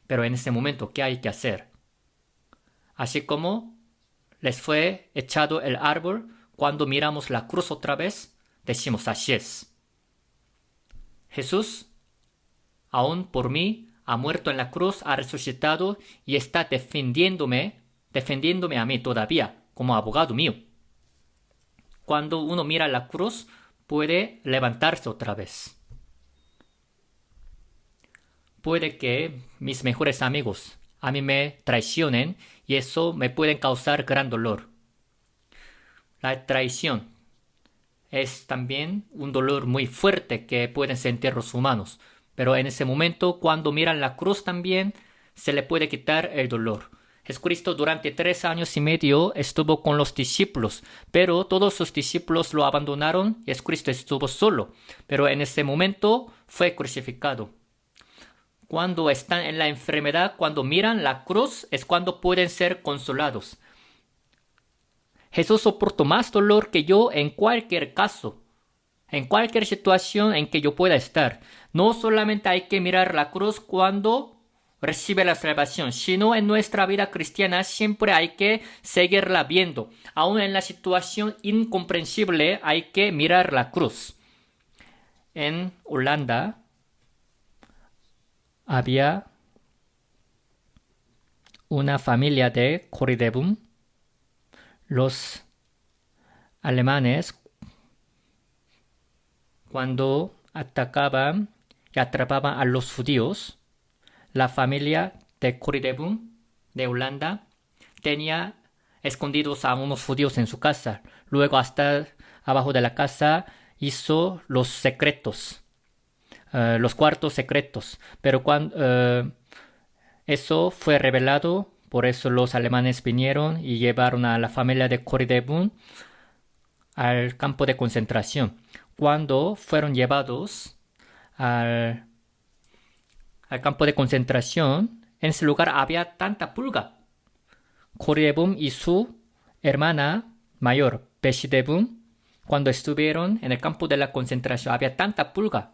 Pero en ese momento, ¿qué hay que hacer? Así como les fue echado el árbol, cuando miramos la cruz otra vez, decimos así es. Jesús, aún por mí, ha muerto en la cruz, ha resucitado y está defendiéndome a mí todavía, como abogado mío. Cuando uno mira la cruz, puede levantarse otra vez. Puede que mis mejores amigos a mí me traicionen y eso me puede causar gran dolor. La traición es también un dolor muy fuerte que pueden sentir los humanos, pero en ese momento, cuando miran la cruz también, se le puede quitar el dolor. Jesucristo durante 3 años y medio estuvo con los discípulos, pero todos sus discípulos lo abandonaron y Jesucristo estuvo solo, pero en ese momento fue crucificado. Cuando están en la enfermedad, cuando miran la cruz, es cuando pueden ser consolados. Jesús soportó más dolor que yo en cualquier caso, en cualquier situación en que yo pueda estar. No solamente hay que mirar la cruz cuando recibe la salvación, sino en nuestra vida cristiana siempre hay que seguirla viendo. Aún en la situación incomprensible hay que mirar la cruz. En Holanda había una familia de Corridebum. Los alemanes, cuando atacaban y atrapaban a los judíos, la familia de Corridebum de Holanda tenía escondidos a unos judíos en su casa. Luego hasta abajo de la casa hizo los secretos, los cuartos secretos. Pero cuando eso fue revelado, por eso los alemanes vinieron y llevaron a la familia de Corridebum al campo de concentración. Cuando fueron llevados al campo de concentración, en ese lugar había tanta pulga. Corridebum y su hermana mayor, Beshidebum, cuando estuvieron en el campo de la concentración, había tanta pulga.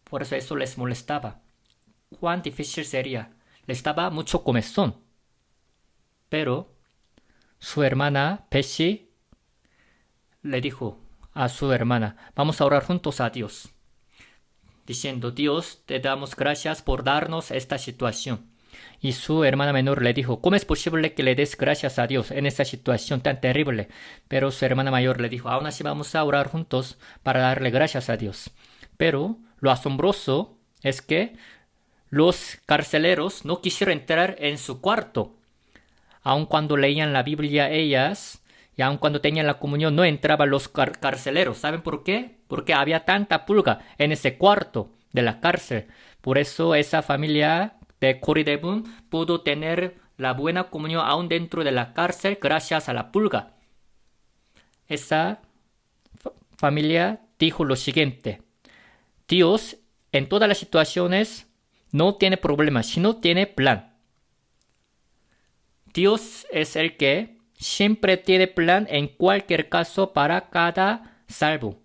Por eso les molestaba. Cuán difícil sería. Les daba mucho comezón. Pero su hermana, Beshi, le dijo a su hermana, vamos a orar juntos a Dios, diciendo, Dios, te damos gracias por darnos esta situación. Y su hermana menor le dijo, ¿cómo es posible que le des gracias a Dios en esta situación tan terrible? Pero su hermana mayor le dijo, aún así vamos a orar juntos para darle gracias a Dios. Pero lo asombroso es que los carceleros no quisieron entrar en su cuarto. Aun cuando leían la Biblia ellas, y aun cuando tenían la comunión, no entraban los carceleros. ¿Saben por qué? Porque había tanta pulga en ese cuarto de la cárcel. Por eso esa familia de Corridebum pudo tener la buena comunión aún dentro de la cárcel gracias a la pulga. Esa familia dijo lo siguiente, Dios en todas las situaciones no tiene problemas, sino tiene plan. Dios es el que siempre tiene plan en cualquier caso para cada salvo.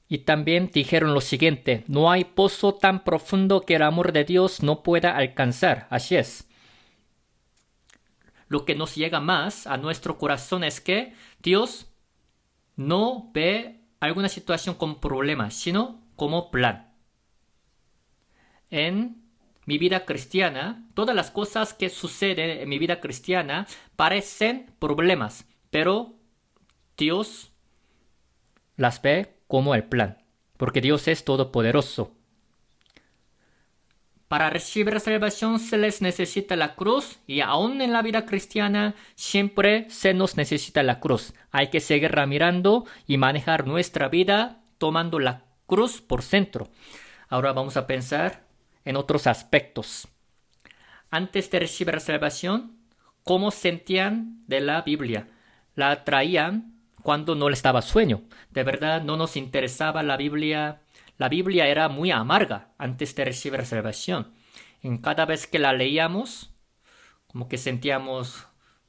Y también dijeron lo siguiente, no hay pozo tan profundo que el amor de Dios no pueda alcanzar. Así es. Lo que nos llega más a nuestro corazón es que Dios no ve alguna situación como problema, sino como plan. En mi vida cristiana, todas las cosas que suceden en mi vida cristiana parecen problemas, pero Dios las ve como el plan, porque Dios es todopoderoso. Para recibir salvación se les necesita la cruz y aún en la vida cristiana siempre se nos necesita la cruz. Hay que seguirla mirando y manejar nuestra vida tomando la cruz por centro. Ahora vamos a pensar en otros aspectos. Antes de recibir la salvación, ¿cómo sentían de la Biblia? La traían cuando no les daba sueño. De verdad no nos interesaba la Biblia. La Biblia era muy amarga antes de recibir la salvación. En cada vez que la leíamos, como que sentíamos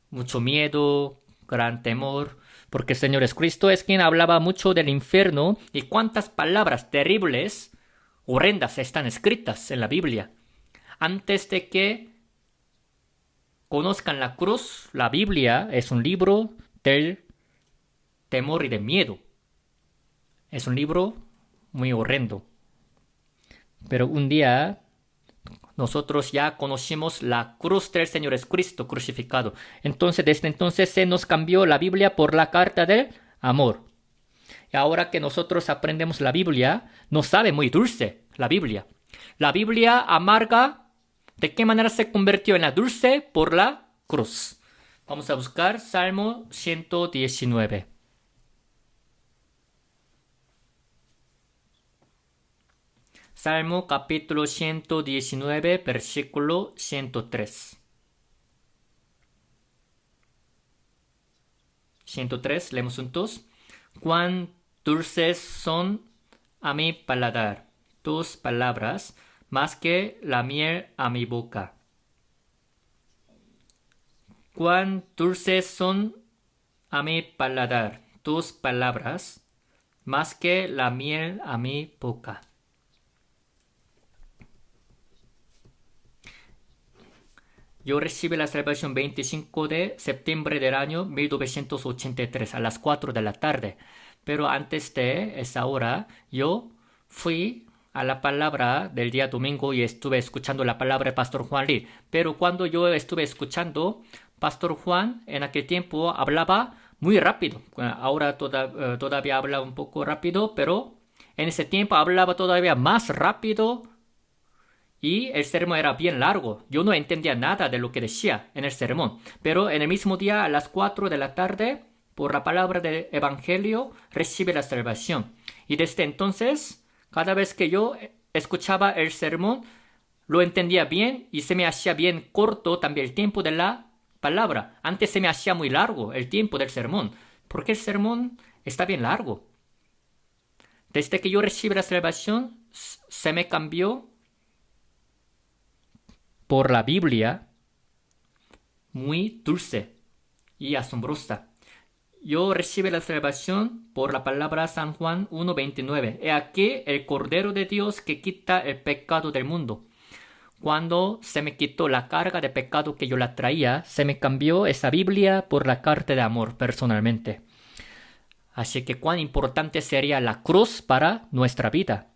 mucho miedo, gran temor, porque el Señor Jesucristo es quien hablaba mucho del infierno y cuántas palabras terribles horrendas están escritas en la Biblia. Antes de que conozcan la cruz, la Biblia es un libro del temor y del miedo. Es un libro muy horrendo. Pero un día nosotros ya conocimos la cruz del Señor Jesucristo crucificado. Entonces, desde entonces se nos cambió la Biblia por la carta del amor. Y ahora que nosotros aprendemos la Biblia, nos sabe muy dulce la Biblia. La Biblia amarga, ¿de qué manera se convirtió en la dulce? Por la cruz. Vamos a buscar Salmo 119. Salmo capítulo 119, versículo 103. 103, leemos juntos. Cuán dulces son a mi paladar tus palabras, más que la miel a mi boca. Cuán dulces son a mi paladar tus palabras, más que la miel a mi boca. Yo recibí la salvación 25 de septiembre del año 1983 a las 4 de la tarde. Pero antes de esa hora, yo fui a la palabra del día domingo y estuve escuchando la palabra de Pastor Juan Lee. Pero cuando yo estuve escuchando, Pastor Juan en aquel tiempo hablaba muy rápido. Ahora todavía habla un poco rápido, pero en ese tiempo hablaba todavía más rápido. Y el sermón era bien largo. Yo no entendía nada de lo que decía en el sermón. Pero en el mismo día, a las 4 de la tarde, por la palabra del Evangelio, recibe la salvación. Y desde entonces, cada vez que yo escuchaba el sermón, lo entendía bien y se me hacía bien corto también el tiempo de la palabra. Antes se me hacía muy largo el tiempo del sermón, porque el sermón está bien largo. Desde que yo recibí la salvación, se me cambió por la Biblia, muy dulce y asombrosa. Yo recibí la salvación por la palabra San Juan 1:29. He aquí el Cordero de Dios que quita el pecado del mundo. Cuando se me quitó la carga de pecado que yo la traía, se me cambió esa Biblia por la carta de amor personalmente. Así que cuán importante sería la cruz para nuestra vida.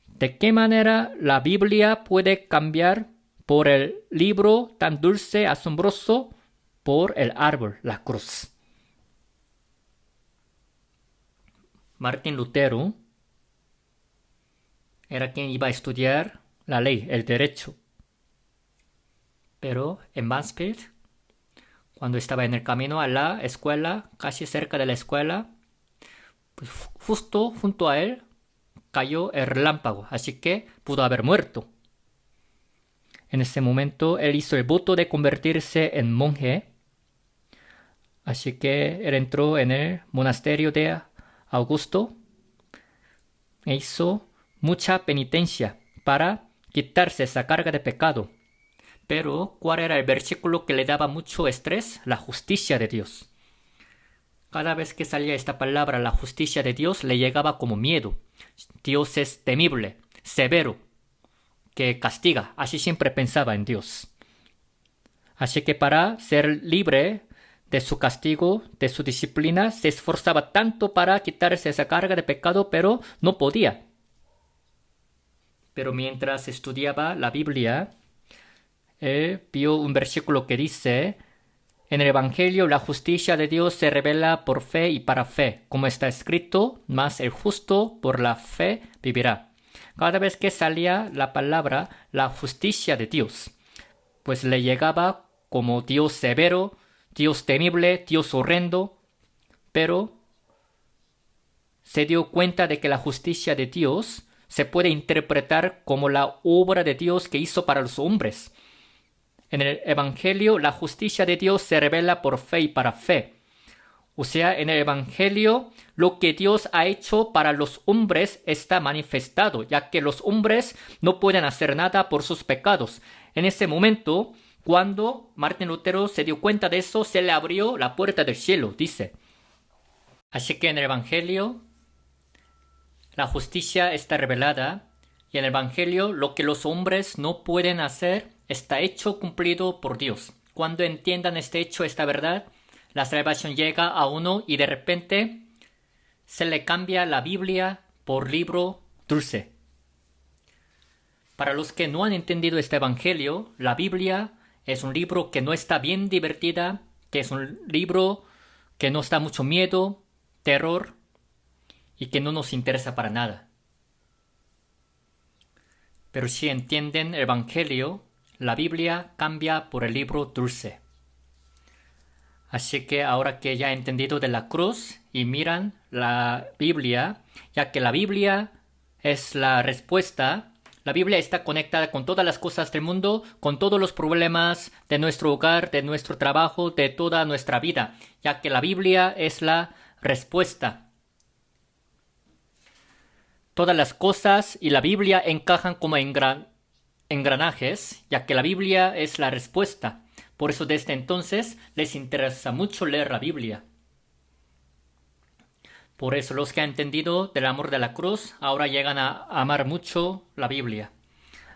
¿De qué manera la Biblia puede cambiar por el libro tan dulce, asombroso, por el árbol, la cruz? Martín Lutero era quien iba a estudiar la ley, el derecho. Pero en Mansfield, cuando estaba en el camino a la escuela, casi cerca de la escuela, pues justo junto a él cayó el relámpago, así que pudo haber muerto. En ese momento él hizo el voto de convertirse en monje, así que él entró en el monasterio de Augusto e hizo mucha penitencia para quitarse esa carga de pecado. Pero, ¿cuál era el versículo que le daba mucho estrés? La justicia de Dios. Cada vez que salía esta palabra, la justicia de Dios, le llegaba como miedo. Dios es temible, severo, que castiga. Así siempre pensaba en Dios. Así que para ser libre de su castigo, de su disciplina, se esforzaba tanto para quitarse esa carga de pecado, pero no podía. Pero mientras estudiaba la Biblia, él vio un versículo que dice: en el Evangelio la justicia de Dios se revela por fe y para fe, como está escrito, mas el justo por la fe vivirá. Cada vez que salía la palabra, la justicia de Dios, pues le llegaba como Dios severo, Dios temible, Dios horrendo, pero se dio cuenta de que la justicia de Dios se puede interpretar como la obra de Dios que hizo para los hombres. En el Evangelio, la justicia de Dios se revela por fe y para fe. O sea, en el Evangelio, lo que Dios ha hecho para los hombres está manifestado, ya que los hombres no pueden hacer nada por sus pecados. En ese momento, cuando Martín Lutero se dio cuenta de eso, se le abrió la puerta del cielo, dice. Así que en el Evangelio, la justicia está revelada y en el Evangelio lo que los hombres no pueden hacer está hecho cumplido por Dios. Cuando entiendan este hecho, esta verdad, la salvación llega a uno y de repente se le cambia la Biblia por libro dulce. Para los que no han entendido este Evangelio, la Biblia es un libro que no está bien divertida, que es un libro que nos da mucho miedo, terror y que no nos interesa para nada. Pero si entienden el Evangelio, la Biblia cambia por el libro dulce. Así que ahora que ya he entendido de la cruz y miran la Biblia, ya que la Biblia es la respuesta, la Biblia está conectada con todas las cosas del mundo, con todos los problemas de nuestro hogar, de nuestro trabajo, de toda nuestra vida, ya que la Biblia es la respuesta. Todas las cosas y la Biblia encajan como engranajes, ya que la Biblia es la respuesta. Por eso desde entonces les interesa mucho leer la Biblia. Por eso los que han entendido del amor de la cruz ahora llegan a amar mucho la Biblia.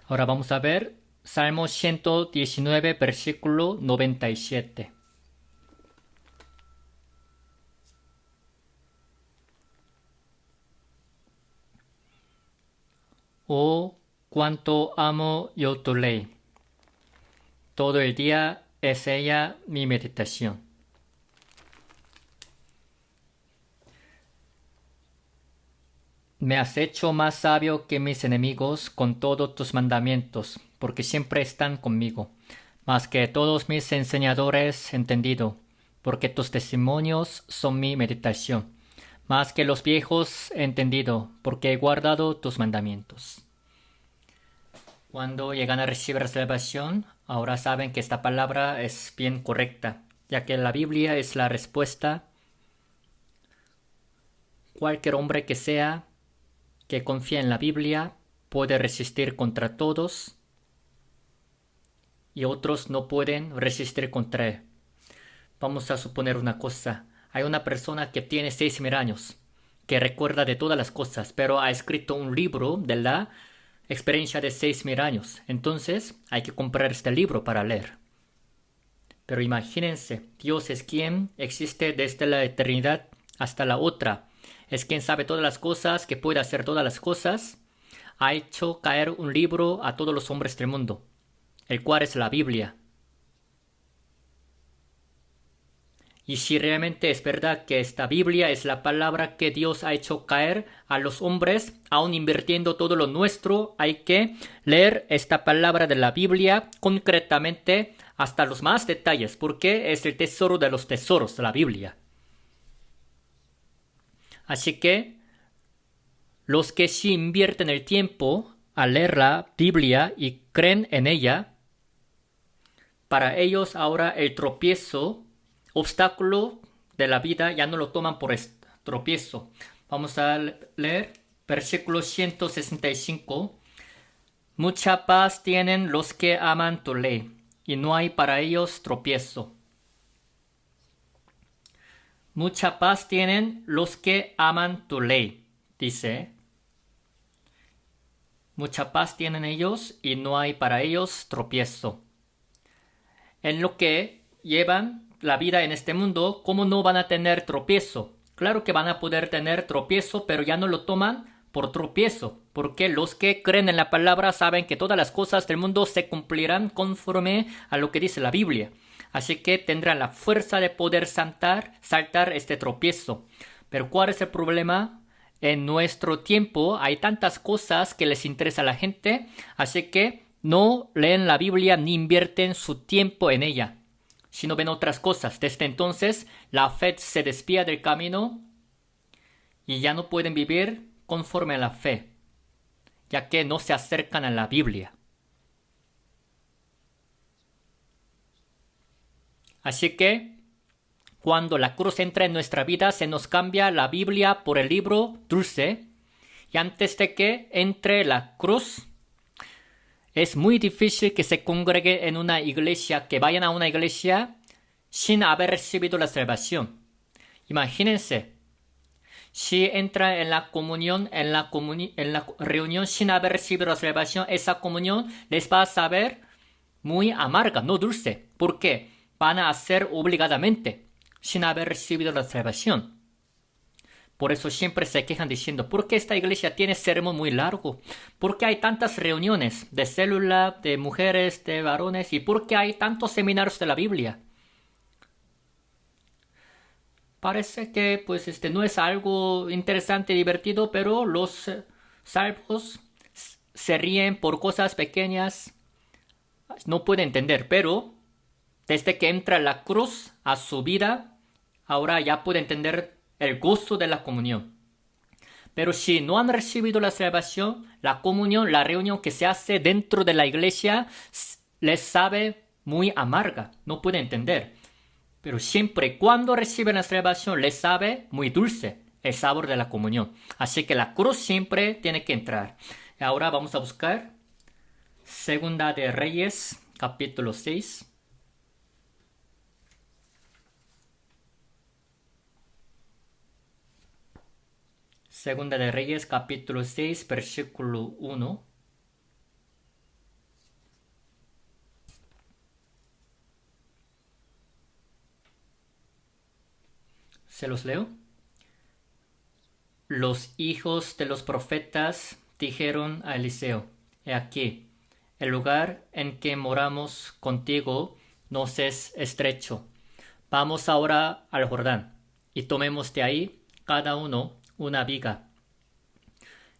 Ahora vamos a ver Salmo 119, versículo 97. Oh, cuánto amo yo tu ley. Todo el día es ella mi meditación. Me has hecho más sabio que mis enemigos con todos tus mandamientos, porque siempre están conmigo. Más que todos mis enseñadores entendido, porque tus testimonios son mi meditación. Más que los viejos he entendido, porque he guardado tus mandamientos. Cuando llegan a recibir la salvación, ahora saben que esta palabra es bien correcta, ya que la Biblia es la respuesta. Cualquier hombre que sea, que confía en la Biblia, puede resistir contra todos y otros no pueden resistir contra él. Vamos a suponer una cosa. Hay una persona que tiene 6.000 años, que recuerda de todas las cosas, pero ha escrito un libro de la experiencia de 6.000 años. Entonces hay que comprar este libro para leer. Pero imagínense, Dios es quien existe desde la eternidad hasta la otra. Es quien sabe todas las cosas, que puede hacer todas las cosas. Ha hecho caer un libro a todos los hombres del mundo, el cual es la Biblia. Y si realmente es verdad que esta Biblia es la palabra que Dios ha hecho caer a los hombres, aun invirtiendo todo lo nuestro, hay que leer esta palabra de la Biblia concretamente hasta los más detalles, porque es el tesoro de los tesoros de la Biblia. Así que los que sí invierten el tiempo a leer la Biblia y creen en ella, para ellos ahora el tropiezo, obstáculo de la vida ya no lo toman por tropiezo. Vamos a leer versículo 165. Mucha paz tienen los que aman tu ley, y no hay para ellos tropiezo. Mucha paz tienen los que aman tu ley, dice. Mucha paz tienen ellos y no hay para ellos tropiezo. En lo que llevan la vida en este mundo, ¿cómo no van a tener tropiezo? Claro que van a poder tener tropiezo, pero ya no lo toman por tropiezo, porque los que creen en la palabra saben que todas las cosas del mundo se cumplirán conforme a lo que dice la Biblia. Así que tendrán la fuerza de poder saltar este tropiezo. Pero ¿cuál es el problema? En nuestro tiempo hay tantas cosas que les interesa a la gente, así que no leen la Biblia ni invierten su tiempo en ella, sino ven otras cosas. Desde entonces la fe se desvía del camino y ya no pueden vivir conforme a la fe, ya que no se acercan a la Biblia. Así que cuando la cruz entra en nuestra vida, se nos cambia la Biblia por el libro dulce. Y antes de que entre la cruz, es muy difícil que se congregue en una iglesia, que vayan a una iglesia sin haber recibido la salvación. Imagínense, Si entra en la comunión, en la reunión sin haber recibido la salvación, esa comunión les va a saber muy amarga, no dulce. ¿Por qué? Van a hacer obligadamente, sin haber recibido la salvación. Por eso siempre se quejan diciendo, ¿por qué esta iglesia tiene sermón muy largo? ¿Por qué hay tantas reuniones de célula, de mujeres, de varones? ¿Y por qué hay tantos seminarios de la Biblia? Parece que no es algo interesante y divertido, pero los salvos se ríen por cosas pequeñas. No pueden entender, pero desde que entra la cruz a su vida, ahora ya puede entender el gozo de la comunión. Pero si no han recibido la salvación, la comunión, la reunión que se hace dentro de la iglesia, les sabe muy amarga, no pueden entender. Pero siempre cuando reciben la salvación, les sabe muy dulce el sabor de la comunión. Así que la cruz siempre tiene que entrar. Ahora vamos a buscar Segunda de Reyes, capítulo 6. Segunda de Reyes, capítulo 6, versículo 1. ¿Se los leo? Los hijos de los profetas dijeron a Eliseo, he aquí, el lugar en que moramos contigo nos es estrecho. Vamos ahora al Jordán, y tomemos de ahí cada uno una viga,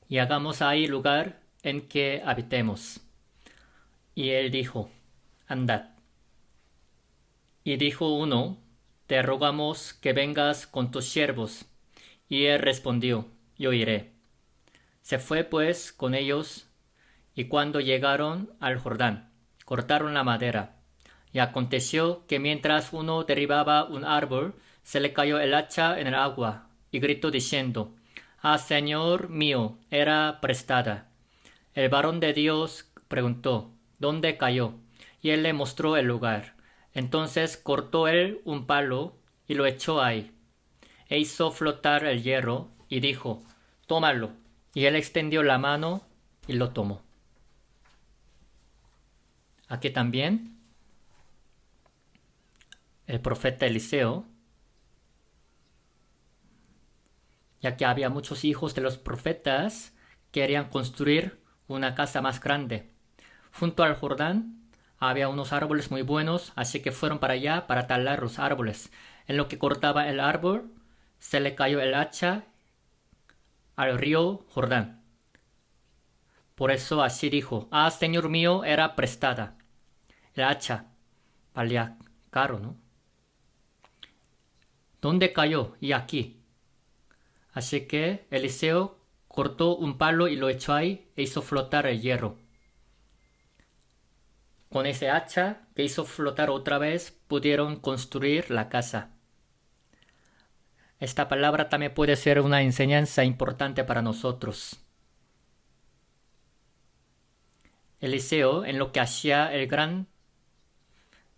y hagamos ahí lugar en que habitemos. Y él dijo, andad. Y dijo uno, te rogamos que vengas con tus siervos. Y él respondió, yo iré. Se fue pues con ellos, y cuando llegaron al Jordán, cortaron la madera. Y aconteció que mientras uno derribaba un árbol, se le cayó el hacha en el agua, y gritó diciendo, ah, Señor mío, era prestada. El varón de Dios preguntó, ¿dónde cayó? Y él le mostró el lugar. Entonces cortó él un palo y lo echó ahí. E hizo flotar el hierro y dijo, tómalo. Y él extendió la mano y lo tomó. Aquí también el profeta Eliseo, ya que había muchos hijos de los profetas, querían construir una casa más grande. Junto al Jordán había unos árboles muy buenos, así que fueron para allá para talar los árboles. En lo que cortaba el árbol, se le cayó el hacha al río Jordán. Por eso así dijo, ah, Señor mío, era prestada. El hacha valía caro, ¿no? ¿Dónde cayó? Y aquí. Así que Eliseo cortó un palo y lo echó ahí e hizo flotar el hierro. Con ese hacha que hizo flotar otra vez, pudieron construir la casa. Esta palabra también puede ser una enseñanza importante para nosotros. Eliseo, en lo que hacía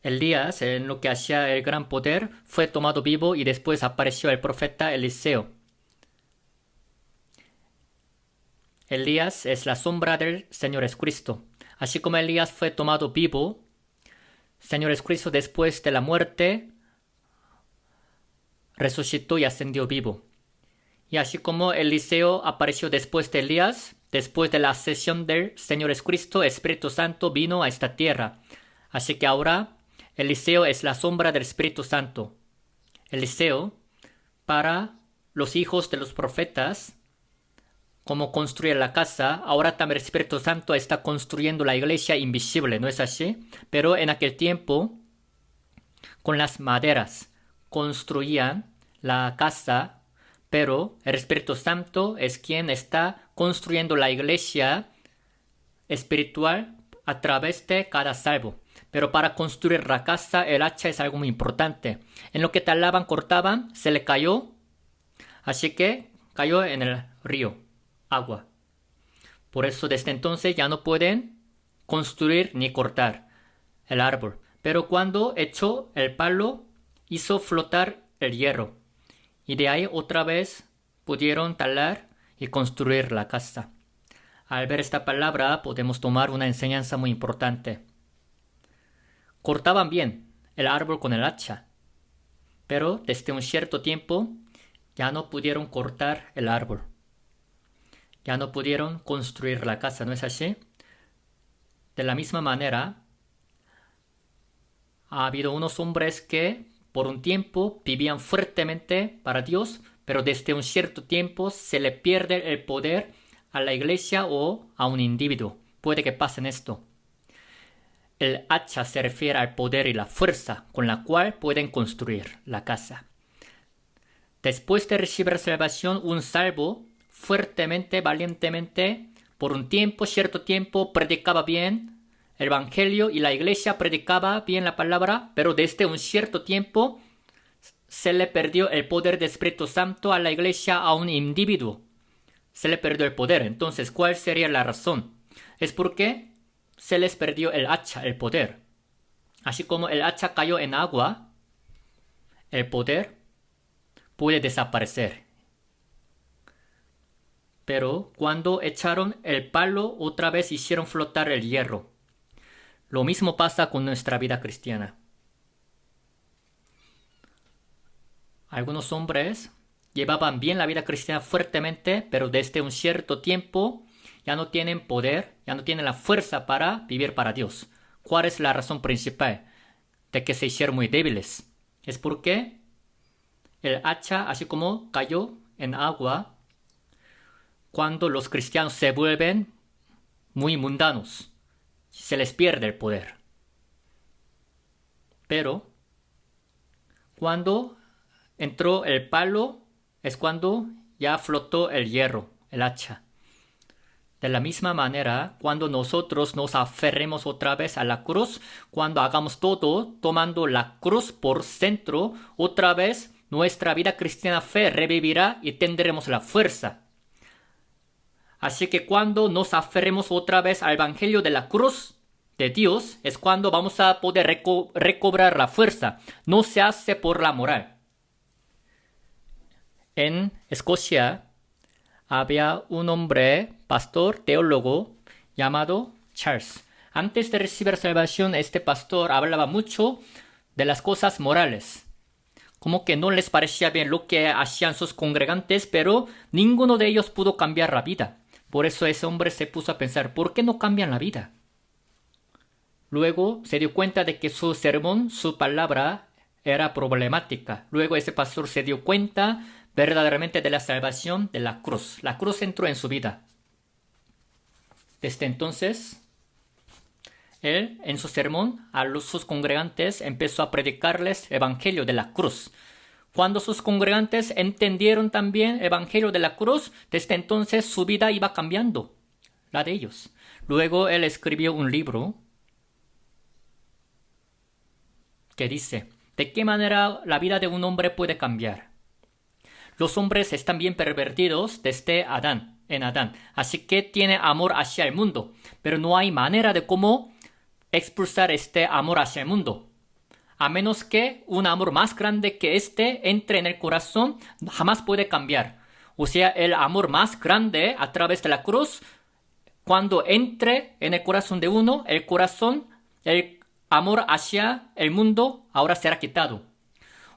Elías, en lo que hacía el gran poder, fue tomado vivo y después apareció el profeta Eliseo. Elías es la sombra del Señor Jesucristo. Así como Elías fue tomado vivo, Señor Jesucristo después de la muerte resucitó y ascendió vivo. Y así como Eliseo apareció después de Elías, después de la ascensión del Señor Jesucristo, Espíritu Santo vino a esta tierra. Así que ahora Eliseo es la sombra del Espíritu Santo. Eliseo, para los hijos de los profetas, como construir la casa, ahora también el Espíritu Santo está construyendo la iglesia invisible, ¿no es así? Pero en aquel tiempo, con las maderas, construían la casa, pero el Espíritu Santo es quien está construyendo la iglesia espiritual a través de cada salvo. Pero para construir la casa, el hacha es algo muy importante. En lo que talaban, cortaban, se le cayó, así que cayó en el río, agua. Por eso desde entonces ya no pueden construir ni cortar el árbol. Pero cuando echó el palo, hizo flotar el hierro. Y de ahí otra vez pudieron talar y construir la casa. Al ver esta palabra podemos tomar una enseñanza muy importante. Cortaban bien el árbol con el hacha, pero desde un cierto tiempo ya no pudieron cortar el árbol. Ya no pudieron construir la casa, ¿no es así? De la misma manera, ha habido unos hombres que por un tiempo vivían fuertemente para Dios, pero desde un cierto tiempo se le pierde el poder a la iglesia o a un individuo. Puede que pase esto. El hacha se refiere al poder y la fuerza con la cual pueden construir la casa. Después de recibir salvación, un salvo fuertemente, valientemente, por un tiempo, cierto tiempo, predicaba bien el Evangelio y la iglesia predicaba bien la palabra, pero desde un cierto tiempo se le perdió el poder del Espíritu Santo a la iglesia, a un individuo. Se le perdió el poder. Entonces, ¿cuál sería la razón? Es porque se les perdió el hacha, el poder. Así como el hacha cayó en agua, el poder puede desaparecer. Pero cuando echaron el palo, otra vez hicieron flotar el hierro. Lo mismo pasa con nuestra vida cristiana. Algunos hombres llevaban bien la vida cristiana fuertemente, pero desde un cierto tiempo ya no tienen poder, ya no tienen la fuerza para vivir para Dios. ¿Cuál es la razón principal de que se hicieron muy débiles? Es porque el hacha, así como cayó en agua, cuando los cristianos se vuelven muy mundanos, se les pierde el poder. Pero cuando entró el palo, es cuando ya flotó el hierro, el hacha. De la misma manera, cuando nosotros nos aferremos otra vez a la cruz, cuando hagamos todo tomando la cruz por centro, otra vez nuestra vida cristiana fe revivirá y tendremos la fuerza. Así que cuando nos aferremos otra vez al Evangelio de la cruz de Dios, es cuando vamos a poder recobrar la fuerza. No se hace por la moral. En Escocia había un hombre, pastor, teólogo, llamado Charles. Antes de recibir salvación, este pastor hablaba mucho de las cosas morales. Como que no les parecía bien lo que hacían sus congregantes, pero ninguno de ellos pudo cambiar la vida. Por eso ese hombre se puso a pensar, ¿por qué no cambian la vida? Luego se dio cuenta de que su sermón, su palabra, era problemática. Luego ese pastor se dio cuenta verdaderamente de la salvación de la cruz. La cruz entró en su vida. Desde entonces, él en su sermón a sus congregantes empezó a predicarles el evangelio de la cruz. Cuando sus congregantes entendieron también el evangelio de la cruz, desde entonces su vida iba cambiando, la de ellos. Luego él escribió un libro que dice, ¿de qué manera la vida de un hombre puede cambiar? Los hombres están bien pervertidos desde Adán, en Adán, así que tiene amor hacia el mundo, pero no hay manera de cómo expulsar este amor hacia el mundo. A menos que un amor más grande que este entre en el corazón, jamás puede cambiar. O sea, el amor más grande a través de la cruz, cuando entre en el corazón de uno, el amor hacia el mundo ahora será quitado.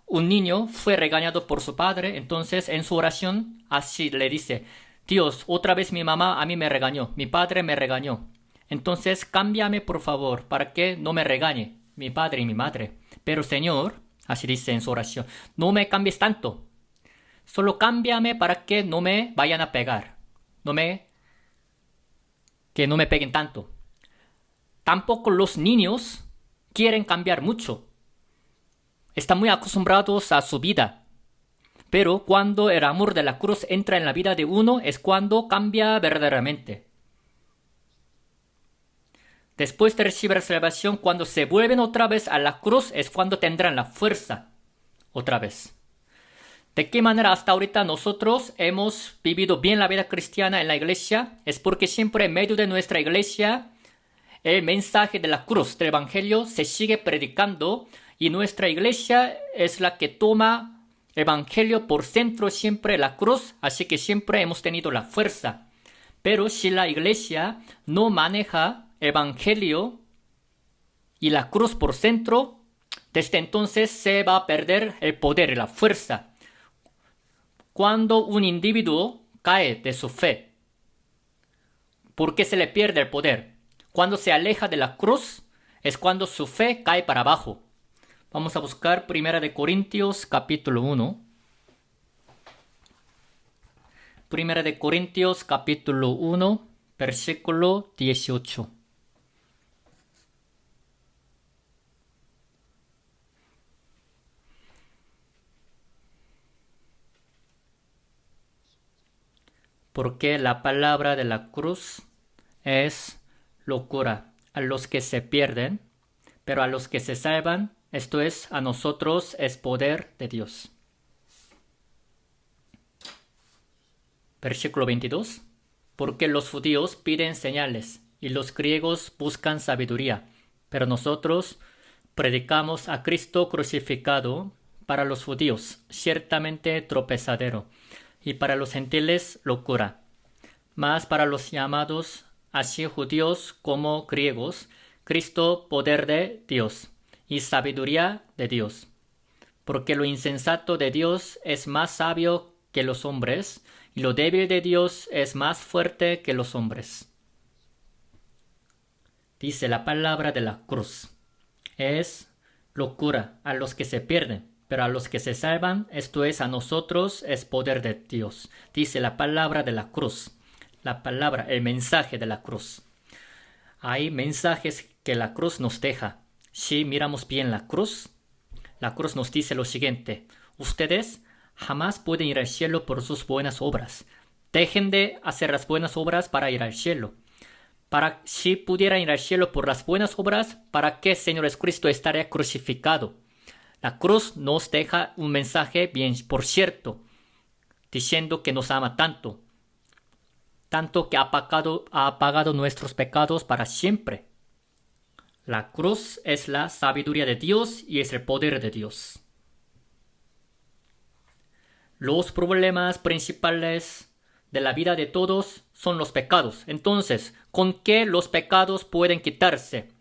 Un niño fue regañado por su padre, entonces en su oración así le dice, Dios, otra vez mi mamá a mí me regañó, mi padre me regañó. Entonces cámbiame por favor para que no me regañe mi padre y mi madre. Pero Señor, así dice en su oración, no me cambies tanto. Solo cámbiame para que no me vayan a pegar. Que no me peguen tanto. Tampoco los niños quieren cambiar mucho. Están muy acostumbrados a su vida. Pero cuando el amor de la cruz entra en la vida de uno es cuando cambia verdaderamente. Después de recibir salvación, cuando se vuelven otra vez a la cruz, es cuando tendrán la fuerza otra vez. ¿De qué manera hasta ahorita nosotros hemos vivido bien la vida cristiana en la iglesia? Es porque siempre en medio de nuestra iglesia el mensaje de la cruz, del evangelio, se sigue predicando y nuestra iglesia es la que toma Evangelio por centro siempre la cruz, así que siempre hemos tenido la fuerza. Pero si la iglesia no maneja Evangelio y la cruz por centro, desde entonces se va a perder el poder y la fuerza. Cuando un individuo cae de su fe, ¿por qué se le pierde el poder? Cuando se aleja de la cruz, es cuando su fe cae para abajo. Vamos a buscar 1 Corintios capítulo 1. 1 Corintios capítulo 1, versículo 18. Porque la palabra de la cruz es locura a los que se pierden, pero a los que se salvan, esto es, a nosotros es poder de Dios. Versículo 22. Porque los judíos piden señales y los griegos buscan sabiduría, pero nosotros predicamos a Cristo crucificado, para los judíos ciertamente tropezadero, y para los gentiles locura. Mas para los llamados, así judíos como griegos, Cristo poder de Dios y sabiduría de Dios. Porque lo insensato de Dios es más sabio que los hombres, y lo débil de Dios es más fuerte que los hombres. Dice la palabra de la cruz. Es locura a los que se pierden, pero a los que se salvan, esto es, a nosotros es poder de Dios. Dice la palabra de la cruz. La palabra, el mensaje de la cruz. Hay mensajes que la cruz nos deja. Si miramos bien la cruz nos dice lo siguiente: ustedes jamás pueden ir al cielo por sus buenas obras. Dejen de hacer las buenas obras para ir al cielo. Si pudieran ir al cielo por las buenas obras, ¿para qué Señor Jesucristo estaría crucificado? La cruz nos deja un mensaje bien, por cierto, diciendo que nos ama tanto que ha pagado nuestros pecados para siempre. La cruz es la sabiduría de Dios y es el poder de Dios. Los problemas principales de la vida de todos son los pecados. Entonces, ¿con qué los pecados pueden quitarse?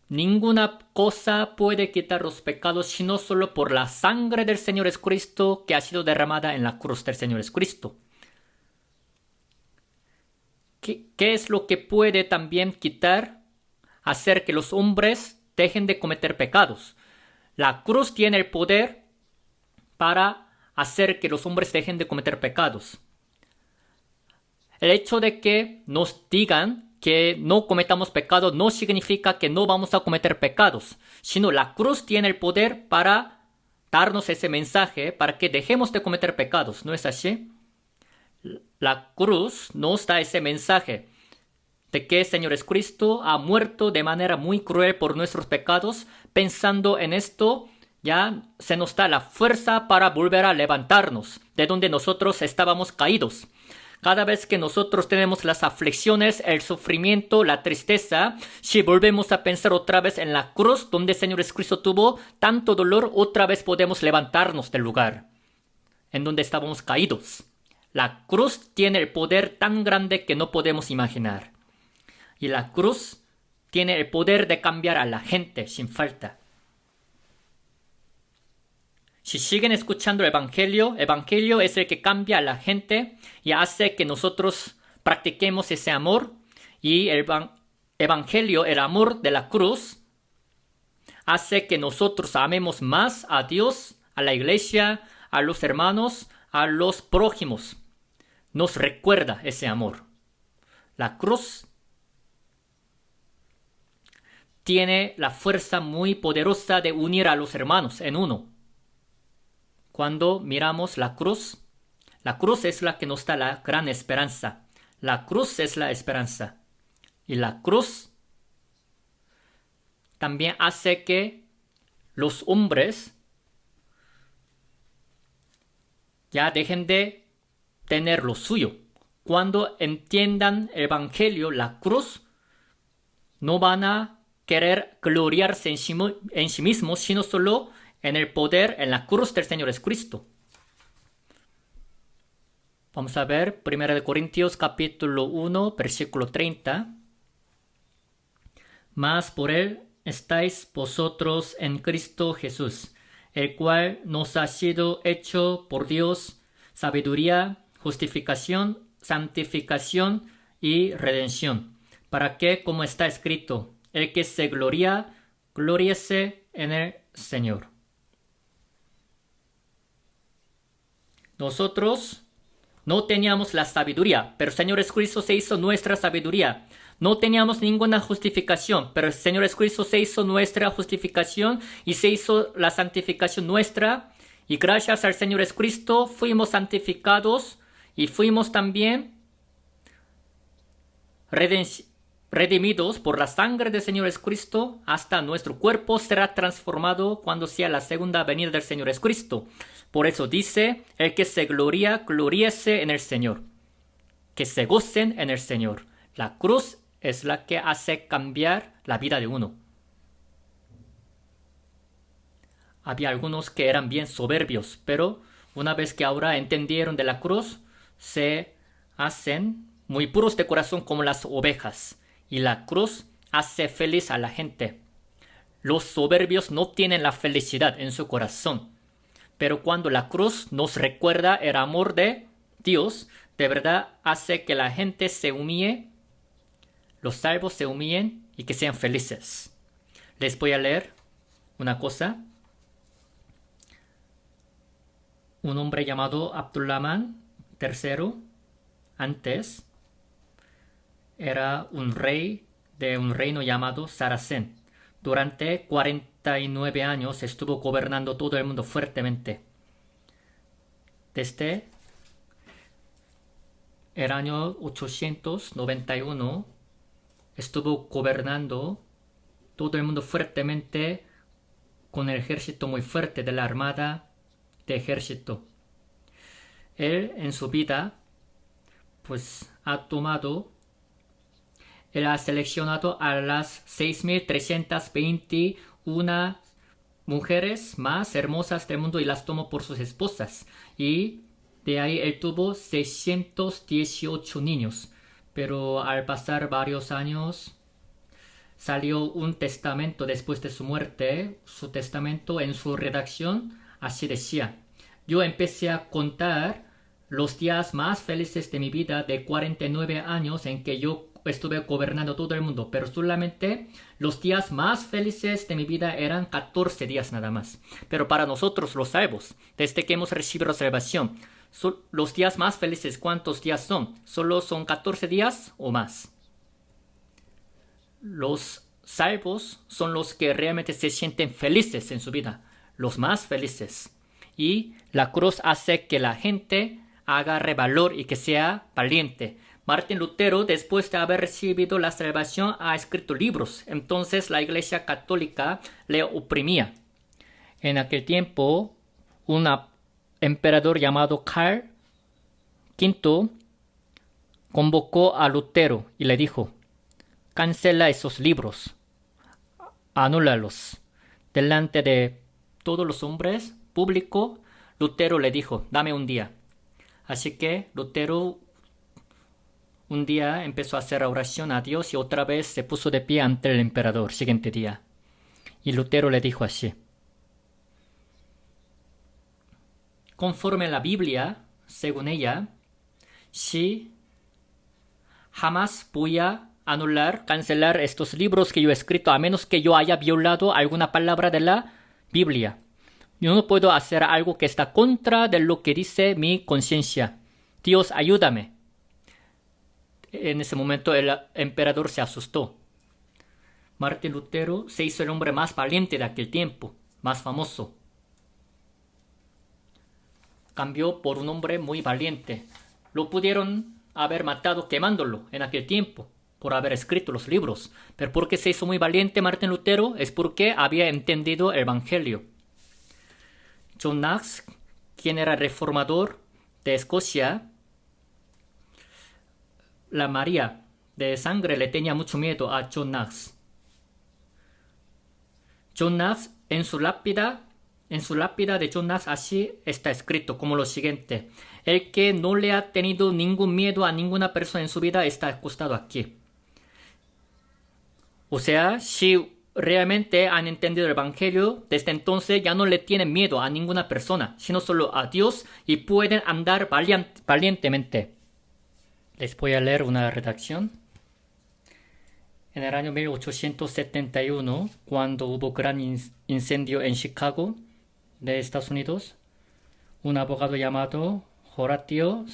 Ninguna cosa puede quitar los pecados sino solo por la sangre del Señor Jesucristo que ha sido derramada en la cruz del Señor Jesucristo. ¿Qué es lo que puede también hacer que los hombres dejen de cometer pecados? La cruz tiene el poder para hacer que los hombres dejen de cometer pecados. El hecho de que nos digan que no cometamos pecados no significa que no vamos a cometer pecados, sino la cruz tiene el poder para darnos ese mensaje para que dejemos de cometer pecados, ¿no es así? La cruz nos da ese mensaje de que el Señor Jesucristo ha muerto de manera muy cruel por nuestros pecados. Pensando en esto, ya se nos da la fuerza para volver a levantarnos de donde nosotros estábamos caídos. Cada vez que nosotros tenemos las aflicciones, el sufrimiento, la tristeza, si volvemos a pensar otra vez en la cruz donde el Señor Jesucristo tuvo tanto dolor, otra vez podemos levantarnos del lugar en donde estábamos caídos. La cruz tiene el poder tan grande que no podemos imaginar. Y la cruz tiene el poder de cambiar a la gente sin falta. Si siguen escuchando el Evangelio es el que cambia a la gente y hace que nosotros practiquemos ese amor. Y el Evangelio, el amor de la cruz, hace que nosotros amemos más a Dios, a la iglesia, a los hermanos, a los prójimos. Nos recuerda ese amor. La cruz tiene la fuerza muy poderosa de unir a los hermanos en uno. Cuando miramos la cruz es la que nos da la gran esperanza. La cruz es la esperanza. Y la cruz también hace que los hombres ya dejen de tener lo suyo. Cuando entiendan el Evangelio, la cruz, no van a querer gloriarse en sí mismos, sino solo en el poder, en la cruz del Señor Jesucristo. Vamos a ver 1 Corintios capítulo 1, versículo 30. Mas por él estáis vosotros en Cristo Jesús, el cual nos ha sido hecho por Dios sabiduría, justificación, santificación y redención, para que, como está escrito, el que se gloría, gloriese en el Señor. Nosotros no teníamos la sabiduría, pero el Señor Jesucristo se hizo nuestra sabiduría. No teníamos ninguna justificación, pero el Señor Jesucristo se hizo nuestra justificación y se hizo la santificación nuestra. Y gracias al Señor Jesucristo fuimos santificados y fuimos también redimidos por la sangre del Señor Jesucristo. Hasta nuestro cuerpo será transformado cuando sea la segunda venida del Señor Jesucristo. Por eso dice, el que se gloría, gloríese en el Señor. Que se gocen en el Señor. La cruz es la que hace cambiar la vida de uno. Había algunos que eran bien soberbios, pero una vez que ahora entendieron de la cruz, se hacen muy puros de corazón como las ovejas. Y la cruz hace feliz a la gente. Los soberbios no tienen la felicidad en su corazón. Pero cuando la cruz nos recuerda el amor de Dios, de verdad hace que la gente se humille, los salvos se humillen y que sean felices. Les voy a leer una cosa. Un hombre llamado Abdulrahman III, antes, era un rey de un reino llamado Saracen. Durante 49 años estuvo gobernando todo el mundo fuertemente. Desde el año 891 estuvo gobernando todo el mundo fuertemente con el ejército muy fuerte de la armada de ejército. Él en su vida él ha seleccionado a las 6.321 mujeres más hermosas del mundo y las tomó por sus esposas. Y de ahí él tuvo 618 niños. Pero al pasar varios años salió un testamento después de su muerte. Su testamento en su redacción así decía: yo empecé a contar los días más felices de mi vida de 49 años en que yo estuve gobernando todo el mundo, pero solamente los días más felices de mi vida eran 14 días nada más. Pero para nosotros los salvos, desde que hemos recibido la salvación, los días más felices, ¿cuántos días son? ¿Solo son 14 días o más? Los salvos son los que realmente se sienten felices en su vida, los más felices. Y la cruz hace que la gente agarre valor y que sea valiente. Martín Lutero, después de haber recibido la salvación, ha escrito libros. Entonces la Iglesia Católica le oprimía. En aquel tiempo, un emperador llamado Carl V convocó a Lutero y le dijo: cancela esos libros, anúlalos. Delante de todos los hombres, público, Lutero le dijo: dame un día. Así que Lutero un día empezó a hacer oración a Dios y otra vez se puso de pie ante el emperador siguiente día. Y Lutero le dijo así: conforme a la Biblia, según ella, si jamás voy a anular, cancelar estos libros que yo he escrito a menos que yo haya violado alguna palabra de la Biblia. Yo no puedo hacer algo que está contra de lo que dice mi conciencia. Dios, ayúdame. En ese momento el emperador se asustó. Martín Lutero se hizo el hombre más valiente de aquel tiempo, más famoso. Cambió por un hombre muy valiente. Lo pudieron haber matado quemándolo en aquel tiempo por haber escrito los libros. Pero ¿por qué se hizo muy valiente Martín Lutero? Es porque había entendido el Evangelio. John Knox, quien era reformador de Escocia, la María de sangre le tenía mucho miedo a John Knox. John Knox en su lápida en su lápida de John Knox así está escrito como lo siguiente: el que no le ha tenido ningún miedo a ninguna persona en su vida está acostado aquí. O sea, si realmente han entendido el Evangelio, desde entonces ya no le tienen miedo a ninguna persona, sino solo a Dios, y pueden andar valientemente. Les voy a leer una redacción. En el año 1871, cuando hubo gran incendio en Chicago, de Estados Unidos, un abogado llamado Horatio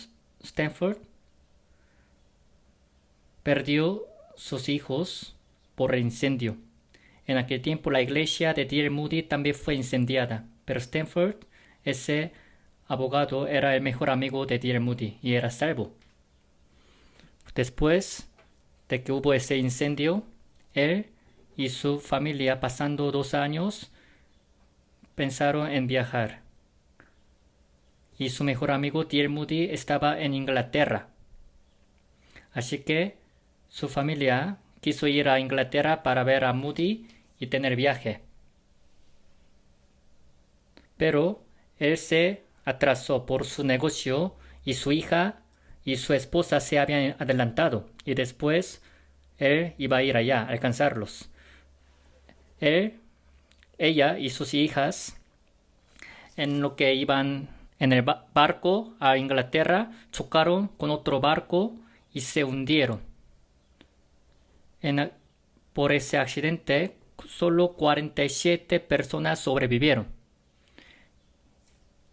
Stanford perdió sus hijos por el incendio. En aquel tiempo la iglesia de D.L. Moody también fue incendiada, pero Stanford, ese abogado, era el mejor amigo de D.L. Moody y era salvo. Después de que hubo ese incendio, él y su familia, pasando 2 años, pensaron en viajar. Y su mejor amigo D.L. Moody estaba en Inglaterra. Así que su familia quiso ir a Inglaterra para ver a Moody y tener viaje. Pero él se atrasó por su negocio y su hija y su esposa se habían adelantado y después él iba a ir allá a alcanzarlos. Ella y sus hijas, en lo que iban en el barco a Inglaterra, chocaron con otro barco y se hundieron. Por ese accidente, solo 47 personas sobrevivieron.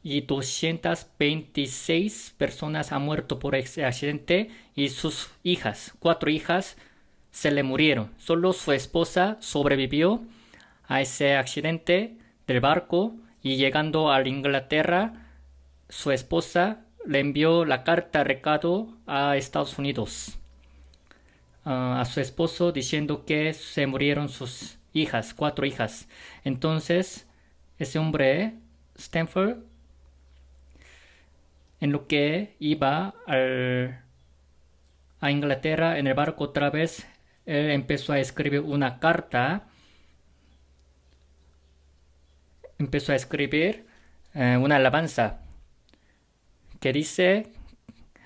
Y 226 personas han muerto por ese accidente y sus hijas, 4 hijas, se le murieron. Solo su esposa sobrevivió a ese accidente del barco y llegando a Inglaterra, su esposa le envió la carta recado a Estados Unidos. A su esposo diciendo que se murieron sus hijas, 4 hijas. Entonces, ese hombre, Stanford, en lo que iba a Inglaterra en el barco otra vez, él empezó a escribir una carta. Empezó a escribir una alabanza que dice: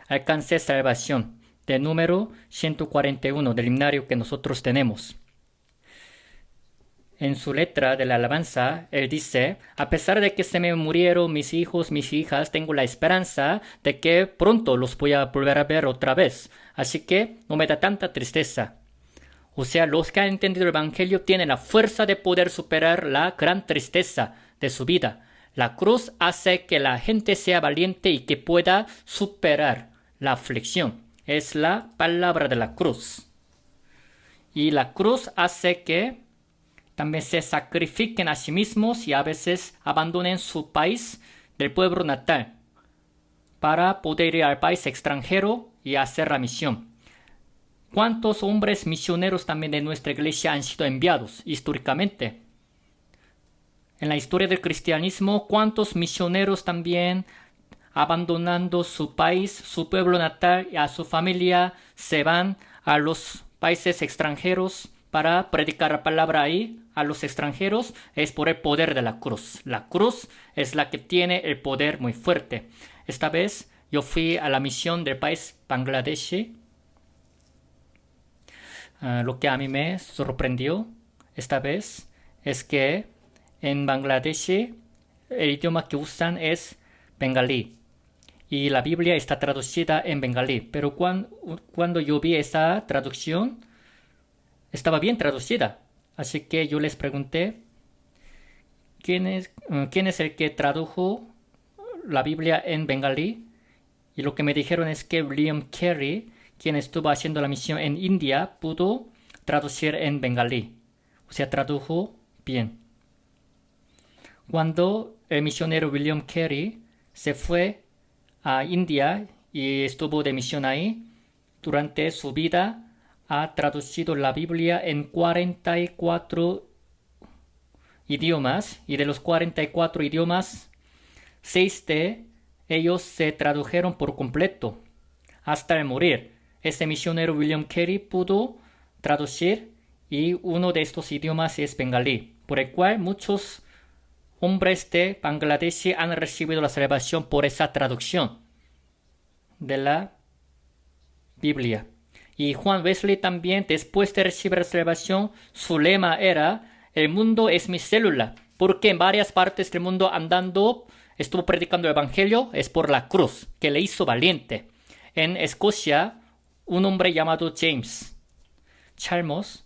alcancé salvación, de número 141 del himnario que nosotros tenemos. En su letra de la alabanza, él dice: a pesar de que se me murieron mis hijos, mis hijas, tengo la esperanza de que pronto los voy a volver a ver otra vez. Así que no me da tanta tristeza. O sea, los que han entendido el Evangelio tienen la fuerza de poder superar la gran tristeza de su vida. La cruz hace que la gente sea valiente y que pueda superar la aflicción. Es la palabra de la cruz. Y la cruz hace que también se sacrifiquen a sí mismos y a veces abandonen su país del pueblo natal para poder ir al país extranjero y hacer la misión. ¿Cuántos hombres misioneros también de nuestra iglesia han sido enviados históricamente? En la historia del cristianismo, ¿cuántos misioneros también, abandonando su país, su pueblo natal y a su familia, se van a los países extranjeros para predicar la palabra ahí a los extranjeros? Es por el poder de la cruz. La cruz es la que tiene el poder muy fuerte. Esta vez yo fui a la misión del país Bangladesh. Lo que a mí me sorprendió esta vez es que en Bangladesh el idioma que usan es bengalí y la Biblia está traducida en bengalí, pero cuando yo vi esa traducción estaba bien traducida, así que yo les pregunté ¿quién es el que tradujo la Biblia en bengalí? Y lo que me dijeron es que William Carey, quien estuvo haciendo la misión en India, pudo traducir en bengalí. O sea, tradujo bien. Cuando el misionero William Carey se fue a India y estuvo de misión ahí, durante su vida ha traducido la Biblia en 44 idiomas y de los 44 idiomas, 6 de ellos se tradujeron por completo hasta el morir. Ese misionero William Carey pudo traducir y uno de estos idiomas es bengalí, por el cual muchos hombres de Bangladesh han recibido la salvación por esa traducción de la Biblia. Y Juan Wesley también, después de recibir la salvación, su lema era: el mundo es mi célula, porque en varias partes del mundo andando estuvo predicando el evangelio, es por la cruz, que le hizo valiente. En Escocia, un hombre llamado James Chalmers,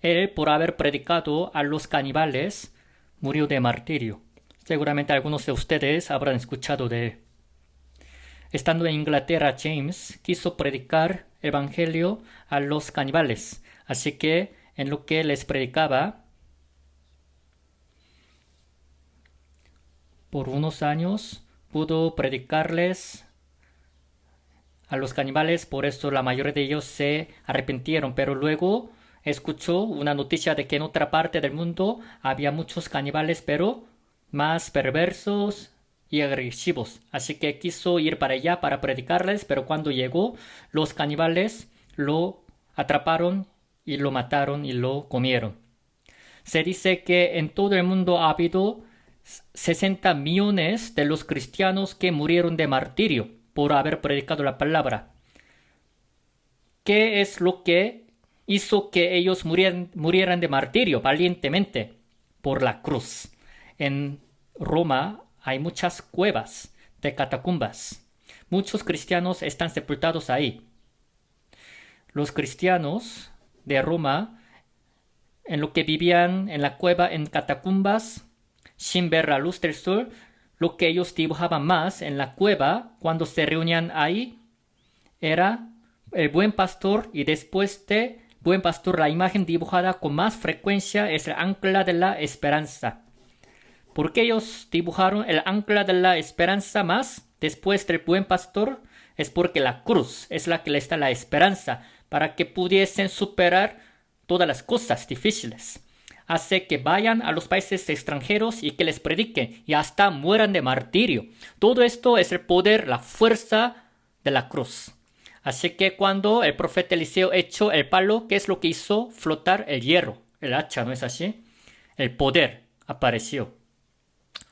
él, por haber predicado a los caníbales, murió de martirio. Seguramente algunos de ustedes habrán escuchado de él. Estando en Inglaterra, James quiso predicar el evangelio a los caníbales. Así que, en lo que les predicaba, por unos años pudo predicarles a los caníbales. Por eso la mayoría de ellos se arrepintieron. Pero luego escuchó una noticia de que en otra parte del mundo había muchos caníbales, pero más perversos y agresivos. Así que quiso ir para allá para predicarles, pero cuando llegó, los caníbales lo atraparon y lo mataron y lo comieron. Se dice que en todo el mundo ha habido 60 millones de los cristianos que murieron de martirio por haber predicado la palabra. ¿Qué es lo que hizo que ellos murieran de martirio valientemente? Por la cruz. En Roma hay muchas cuevas de catacumbas. Muchos cristianos están sepultados ahí. Los cristianos de Roma, en lo que vivían en la cueva, en catacumbas, sin ver la luz del sol, lo que ellos dibujaban más en la cueva, cuando se reunían ahí, era el buen pastor, y después de buen pastor, la imagen dibujada con más frecuencia es el ancla de la esperanza. ¿Por qué ellos dibujaron el ancla de la esperanza más después del buen pastor? Es porque la cruz es la que les da la esperanza para que pudiesen superar todas las cosas difíciles. Hace que vayan a los países extranjeros y que les prediquen y hasta mueran de martirio. Todo esto es el poder, la fuerza de la cruz. Así que cuando el profeta Eliseo echó el palo, ¿qué es lo que hizo? Flotar el hierro, el hacha, ¿no es así? El poder apareció.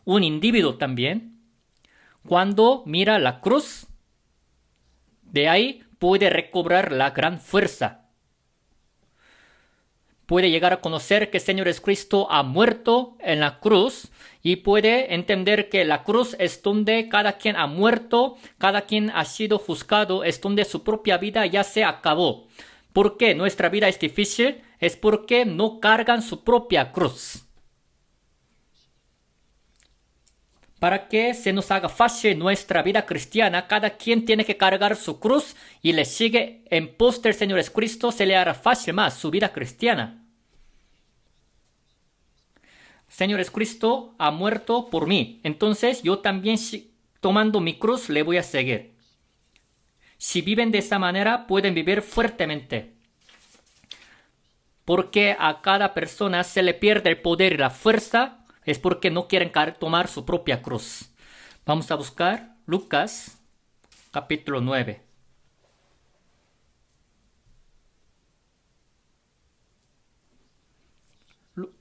Un individuo también, cuando mira la cruz, de ahí puede recobrar la gran fuerza. Puede llegar a conocer que el Señor Jesucristo ha muerto en la cruz y puede entender que la cruz es donde cada quien ha muerto, cada quien ha sido juzgado, es donde su propia vida ya se acabó. ¿Por qué nuestra vida es difícil? Es porque no cargan su propia cruz. Para que se nos haga fácil nuestra vida cristiana, cada quien tiene que cargar su cruz y le sigue en pos del Señor Jesucristo, se le hará fácil más su vida cristiana. Señor Jesucristo ha muerto por mí, entonces yo también, tomando mi cruz, le voy a seguir. Si viven de esa manera, pueden vivir fuertemente. Porque a cada persona se le pierde el poder y la fuerza, es porque no quieren tomar su propia cruz. Vamos a buscar Lucas, capítulo 9.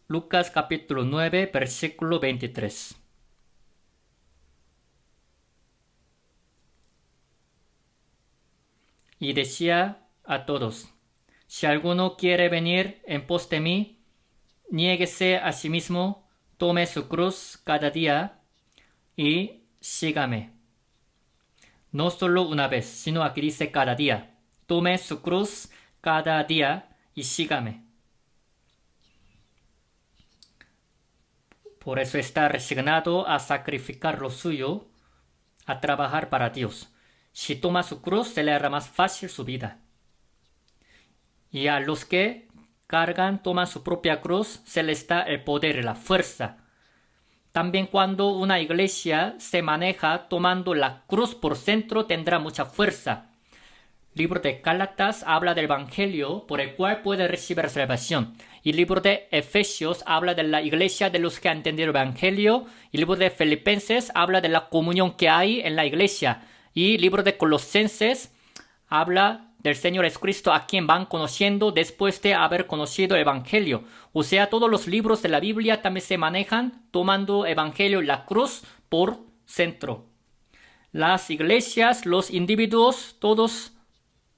Lucas capítulo 9, versículo 23. Y decía a todos: si alguno quiere venir en pos de mí, niéguese a sí mismo, tome su cruz cada día y sígame. No solo una vez, sino aquí dice cada día. Tome su cruz cada día y sígame. Por eso está resignado a sacrificar lo suyo, a trabajar para Dios. Si toma su cruz, se le hará más fácil su vida. Y a los que cargan, toman su propia cruz, se les da el poder y la fuerza. También cuando una iglesia se maneja tomando la cruz por centro, tendrá mucha fuerza. Libro de Gálatas habla del evangelio por el cual puede recibir salvación. Y el libro de Efesios habla de la iglesia de los que han entendido el evangelio. Y el libro de Filipenses habla de la comunión que hay en la iglesia. Y el libro de Colosenses habla del Señor Jesucristo a quien van conociendo después de haber conocido el Evangelio. O sea, todos los libros de la Biblia también se manejan tomando Evangelio y la cruz por centro. Las iglesias, los individuos, todos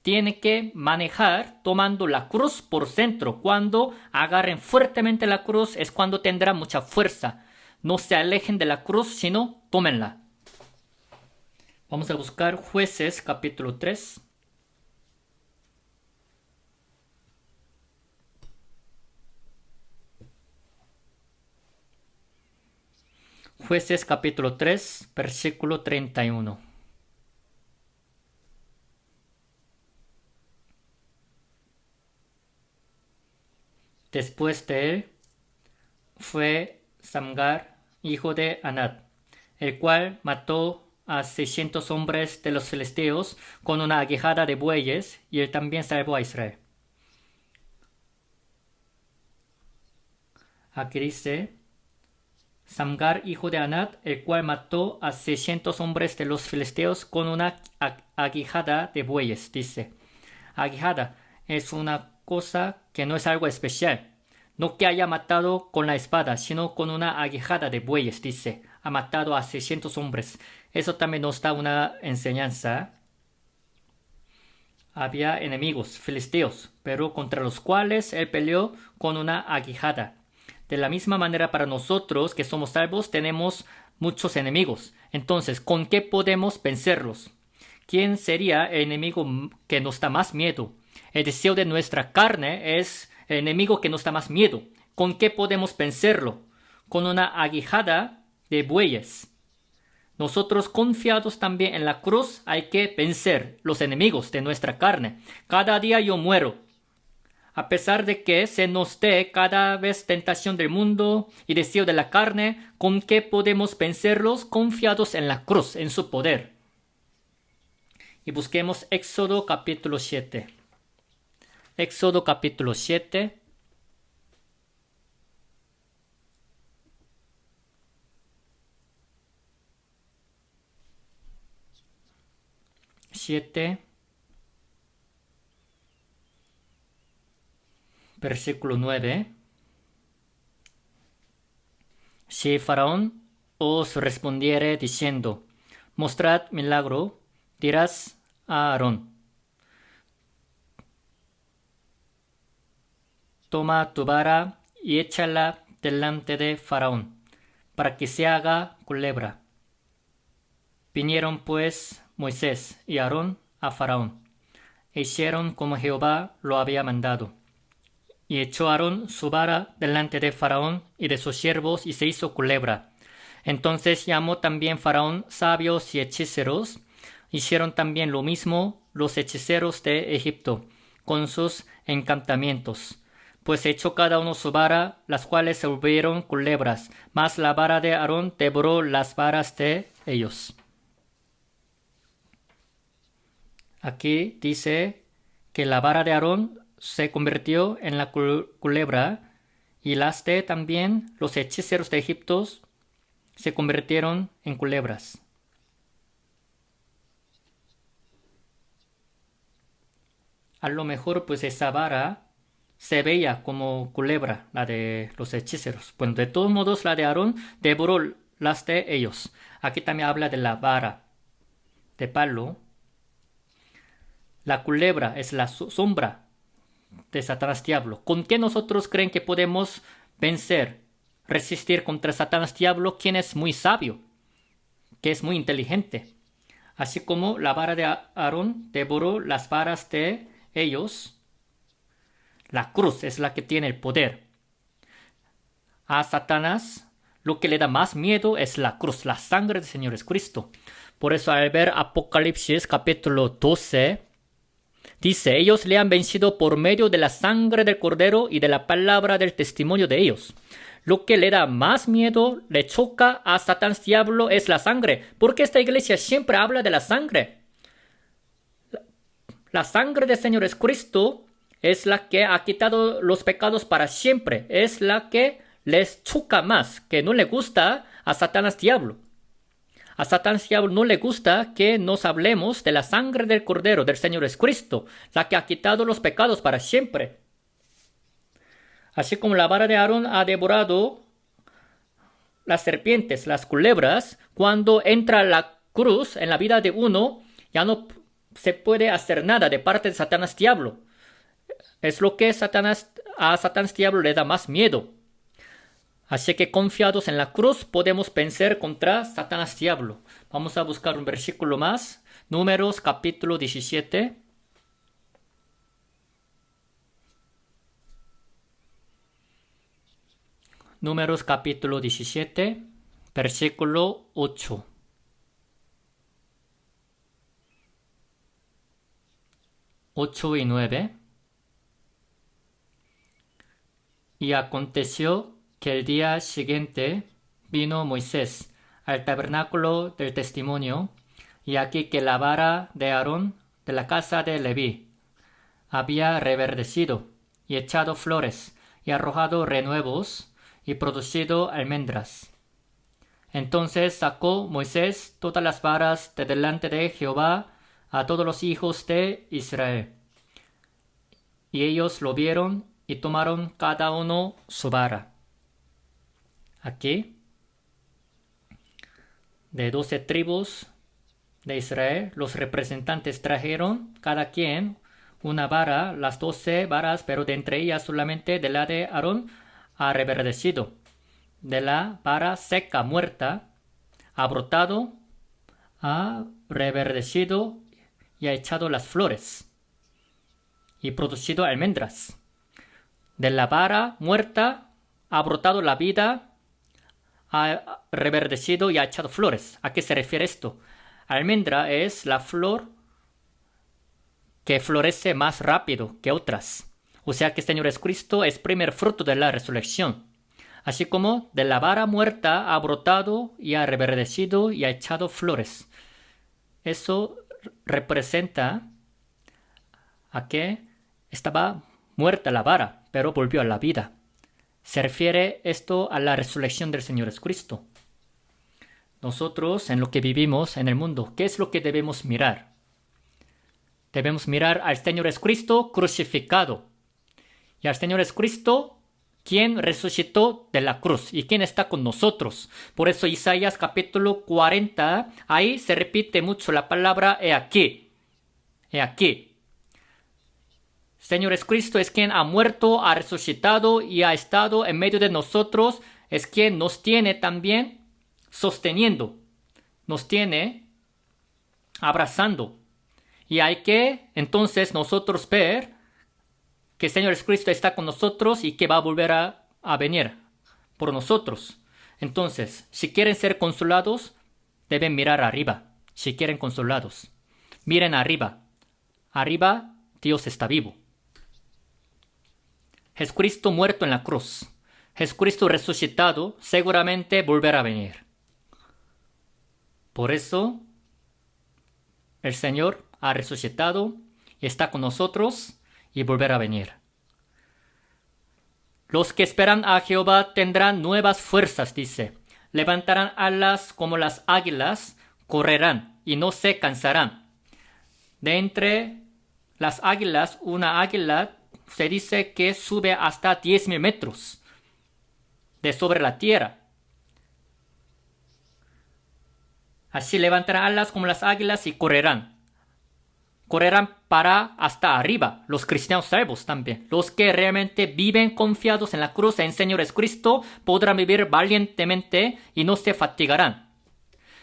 tienen que manejar tomando la cruz por centro. Cuando agarren fuertemente la cruz es cuando tendrán mucha fuerza. No se alejen de la cruz, sino tómenla. Vamos a buscar Jueces capítulo 3. Jueces capítulo 3, versículo 31. Después de él fue Samgar, hijo de Anat, el cual mató a 600 hombres de los filisteos con una aguijada de bueyes, y él también salvó a Israel. Aquí dice Samgar, hijo de Anat, el cual mató a 600 hombres de los filisteos con una aguijada de bueyes. Dice, aguijada es una cosa que no es algo especial. No que haya matado con la espada, sino con una aguijada de bueyes, dice. Ha matado a 600 hombres. Eso también nos da una enseñanza. Había enemigos filisteos, pero contra los cuales él peleó con una aguijada. De la misma manera para nosotros que somos salvos tenemos muchos enemigos. Entonces, ¿con qué podemos vencerlos? ¿Quién sería el enemigo que nos da más miedo? El deseo de nuestra carne es el enemigo que nos da más miedo. ¿Con qué podemos vencerlo? Con una aguijada de bueyes. Nosotros, confiados también en la cruz, hay que vencer los enemigos de nuestra carne. Cada día yo muero. A pesar de que se nos dé cada vez tentación del mundo y deseo de la carne, ¿con qué podemos vencerlos? Confiados en la cruz, en su poder. Y busquemos Éxodo capítulo 7. Éxodo capítulo 7. Versículo 9. Si Faraón os respondiere diciendo, mostrad milagro, dirás a Aarón, toma tu vara y échala delante de Faraón, para que se haga culebra. Vinieron pues Moisés y Aarón a Faraón, e hicieron como Jehová lo había mandado. Y echó Aarón su vara delante de Faraón y de sus siervos, y se hizo culebra. Entonces llamó también Faraón sabios y hechiceros. Hicieron también lo mismo los hechiceros de Egipto, con sus encantamientos. Pues echó cada uno su vara, las cuales se volvieron culebras, mas la vara de Aarón devoró las varas de ellos. Aquí dice que la vara de Aarón se convirtió en la culebra, y las de también los hechiceros de Egipto se convirtieron en culebras. A lo mejor pues esa vara se veía como culebra, la de los hechiceros. Bueno, de todos modos la de Aarón devoró las de ellos. Aquí también habla de la vara de palo. La culebra es la sombra de Satanás diablo. ¿Con qué nosotros creen que podemos vencer, resistir contra Satanás diablo? Quien es muy sabio, que es muy inteligente. Así como la vara de Aarón devoró las varas de ellos, la cruz es la que tiene el poder. A Satanás lo que le da más miedo es la cruz, la sangre del Señor Jesucristo. Por eso al ver Apocalipsis capítulo 12, dice, ellos le han vencido por medio de la sangre del Cordero y de la palabra del testimonio de ellos. Lo que le da más miedo, le choca a Satanás diablo es la sangre. Porque esta iglesia siempre habla de la sangre. La sangre del Señor Jesucristo es la que ha quitado los pecados para siempre. Es la que les choca más, que no le gusta a Satanás diablo. A Satanás diablo no le gusta que nos hablemos de la sangre del Cordero del Señor Jesucristo, la que ha quitado los pecados para siempre. Así como la vara de Aarón ha devorado las serpientes, las culebras, cuando entra la cruz en la vida de uno, ya no se puede hacer nada de parte de Satanás diablo. Es lo que a Satanás diablo le da más miedo. Así que confiados en la cruz podemos vencer contra Satanás diablo. Vamos a buscar un versículo más. Números capítulo 17. Números capítulo 17, versículo 8. 8 y 9. Y aconteció que el día siguiente vino Moisés al tabernáculo del testimonio, y aquí que la vara de Aarón de la casa de Leví había reverdecido y echado flores y arrojado renuevos y producido almendras. Entonces sacó Moisés todas las varas de delante de Jehová a todos los hijos de Israel. Y ellos lo vieron y tomaron cada uno su vara. Aquí, de 12 tribus de Israel, los representantes trajeron cada quien una vara, las 12 varas, pero de entre ellas solamente de la de Aarón ha reverdecido. De la vara seca, muerta, ha brotado, ha reverdecido y ha echado las flores y producido almendras. De la vara muerta ha brotado la vida, ha reverdecido y ha echado flores. ¿A qué se refiere esto? Almendra es la flor que florece más rápido que otras. O sea que el Señor Jesucristo es primer fruto de la resurrección. Así como de la vara muerta ha brotado y ha reverdecido y ha echado flores. Eso representa a que estaba muerta la vara, pero volvió a la vida. Se refiere esto a la resurrección del Señor Jesucristo. Nosotros, en lo que vivimos en el mundo, ¿qué es lo que debemos mirar? Debemos mirar al Señor Jesucristo crucificado. Y al Señor Jesucristo, quien resucitó de la cruz y quien está con nosotros. Por eso Isaías capítulo 40, ahí se repite mucho la palabra he aquí. He aquí. Señor Jesucristo es quien ha muerto, ha resucitado y ha estado en medio de nosotros. Es quien nos tiene también sosteniendo. Nos tiene abrazando. Y hay que entonces nosotros ver que el Señor Jesucristo está con nosotros y que va a volver a venir por nosotros. Entonces, si quieren ser consolados, deben mirar arriba. Si quieren consolados, miren arriba. Arriba, Dios está vivo. Jesucristo muerto en la cruz. Jesucristo resucitado, seguramente volverá a venir. Por eso, el Señor ha resucitado y está con nosotros y volverá a venir. Los que esperan a Jehová tendrán nuevas fuerzas, dice. Levantarán alas como las águilas, correrán y no se cansarán. De entre las águilas, una águila se dice que sube hasta 10,000 metros de sobre la tierra. Así levantarán alas como las águilas y correrán. Correrán para hasta arriba, los cristianos salvos también. Los que realmente viven confiados en la cruz en Señor Jesucristo podrán vivir valientemente y no se fatigarán.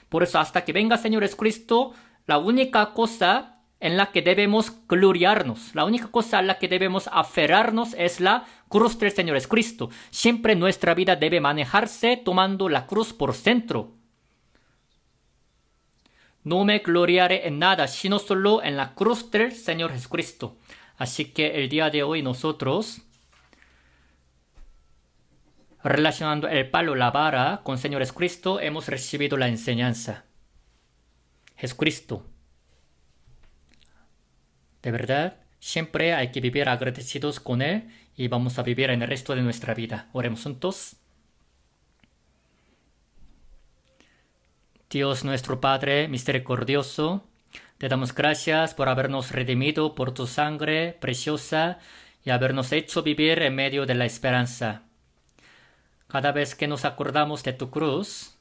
Por eso hasta que venga Señor Jesucristo, la única cosa en la que debemos gloriarnos, la única cosa en la que debemos aferrarnos es la cruz del Señor Jesucristo. Siempre nuestra vida debe manejarse tomando la cruz por centro. No me gloriaré en nada, sino solo en la cruz del Señor Jesucristo. Así que el día de hoy nosotros, relacionando el palo, la vara con Señor Jesucristo, hemos recibido la enseñanza. Jesucristo. De verdad, siempre hay que vivir agradecidos con Él y vamos a vivir en el resto de nuestra vida. Oremos juntos. Dios nuestro Padre misericordioso, te damos gracias por habernos redimido por tu sangre preciosa y habernos hecho vivir en medio de la esperanza. Cada vez que nos acordamos de tu cruz,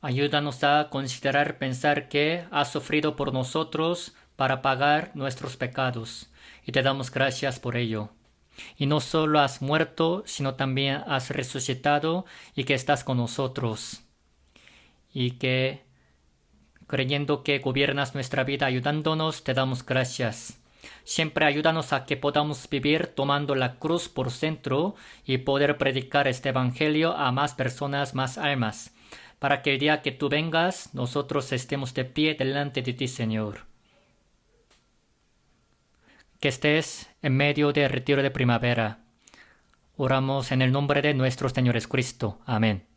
ayúdanos a considerar pensar que has sufrido por nosotros para pagar nuestros pecados, y te damos gracias por ello. Y no solo has muerto, sino también has resucitado y que estás con nosotros. Y que, creyendo que gobiernas nuestra vida ayudándonos, te damos gracias. Siempre ayúdanos a que podamos vivir tomando la cruz por centro y poder predicar este evangelio a más personas, más almas, para que el día que tú vengas, nosotros estemos de pie delante de ti, Señor. Que estés en medio del retiro de primavera. Oramos en el nombre de nuestro Señor Jesucristo. Amén.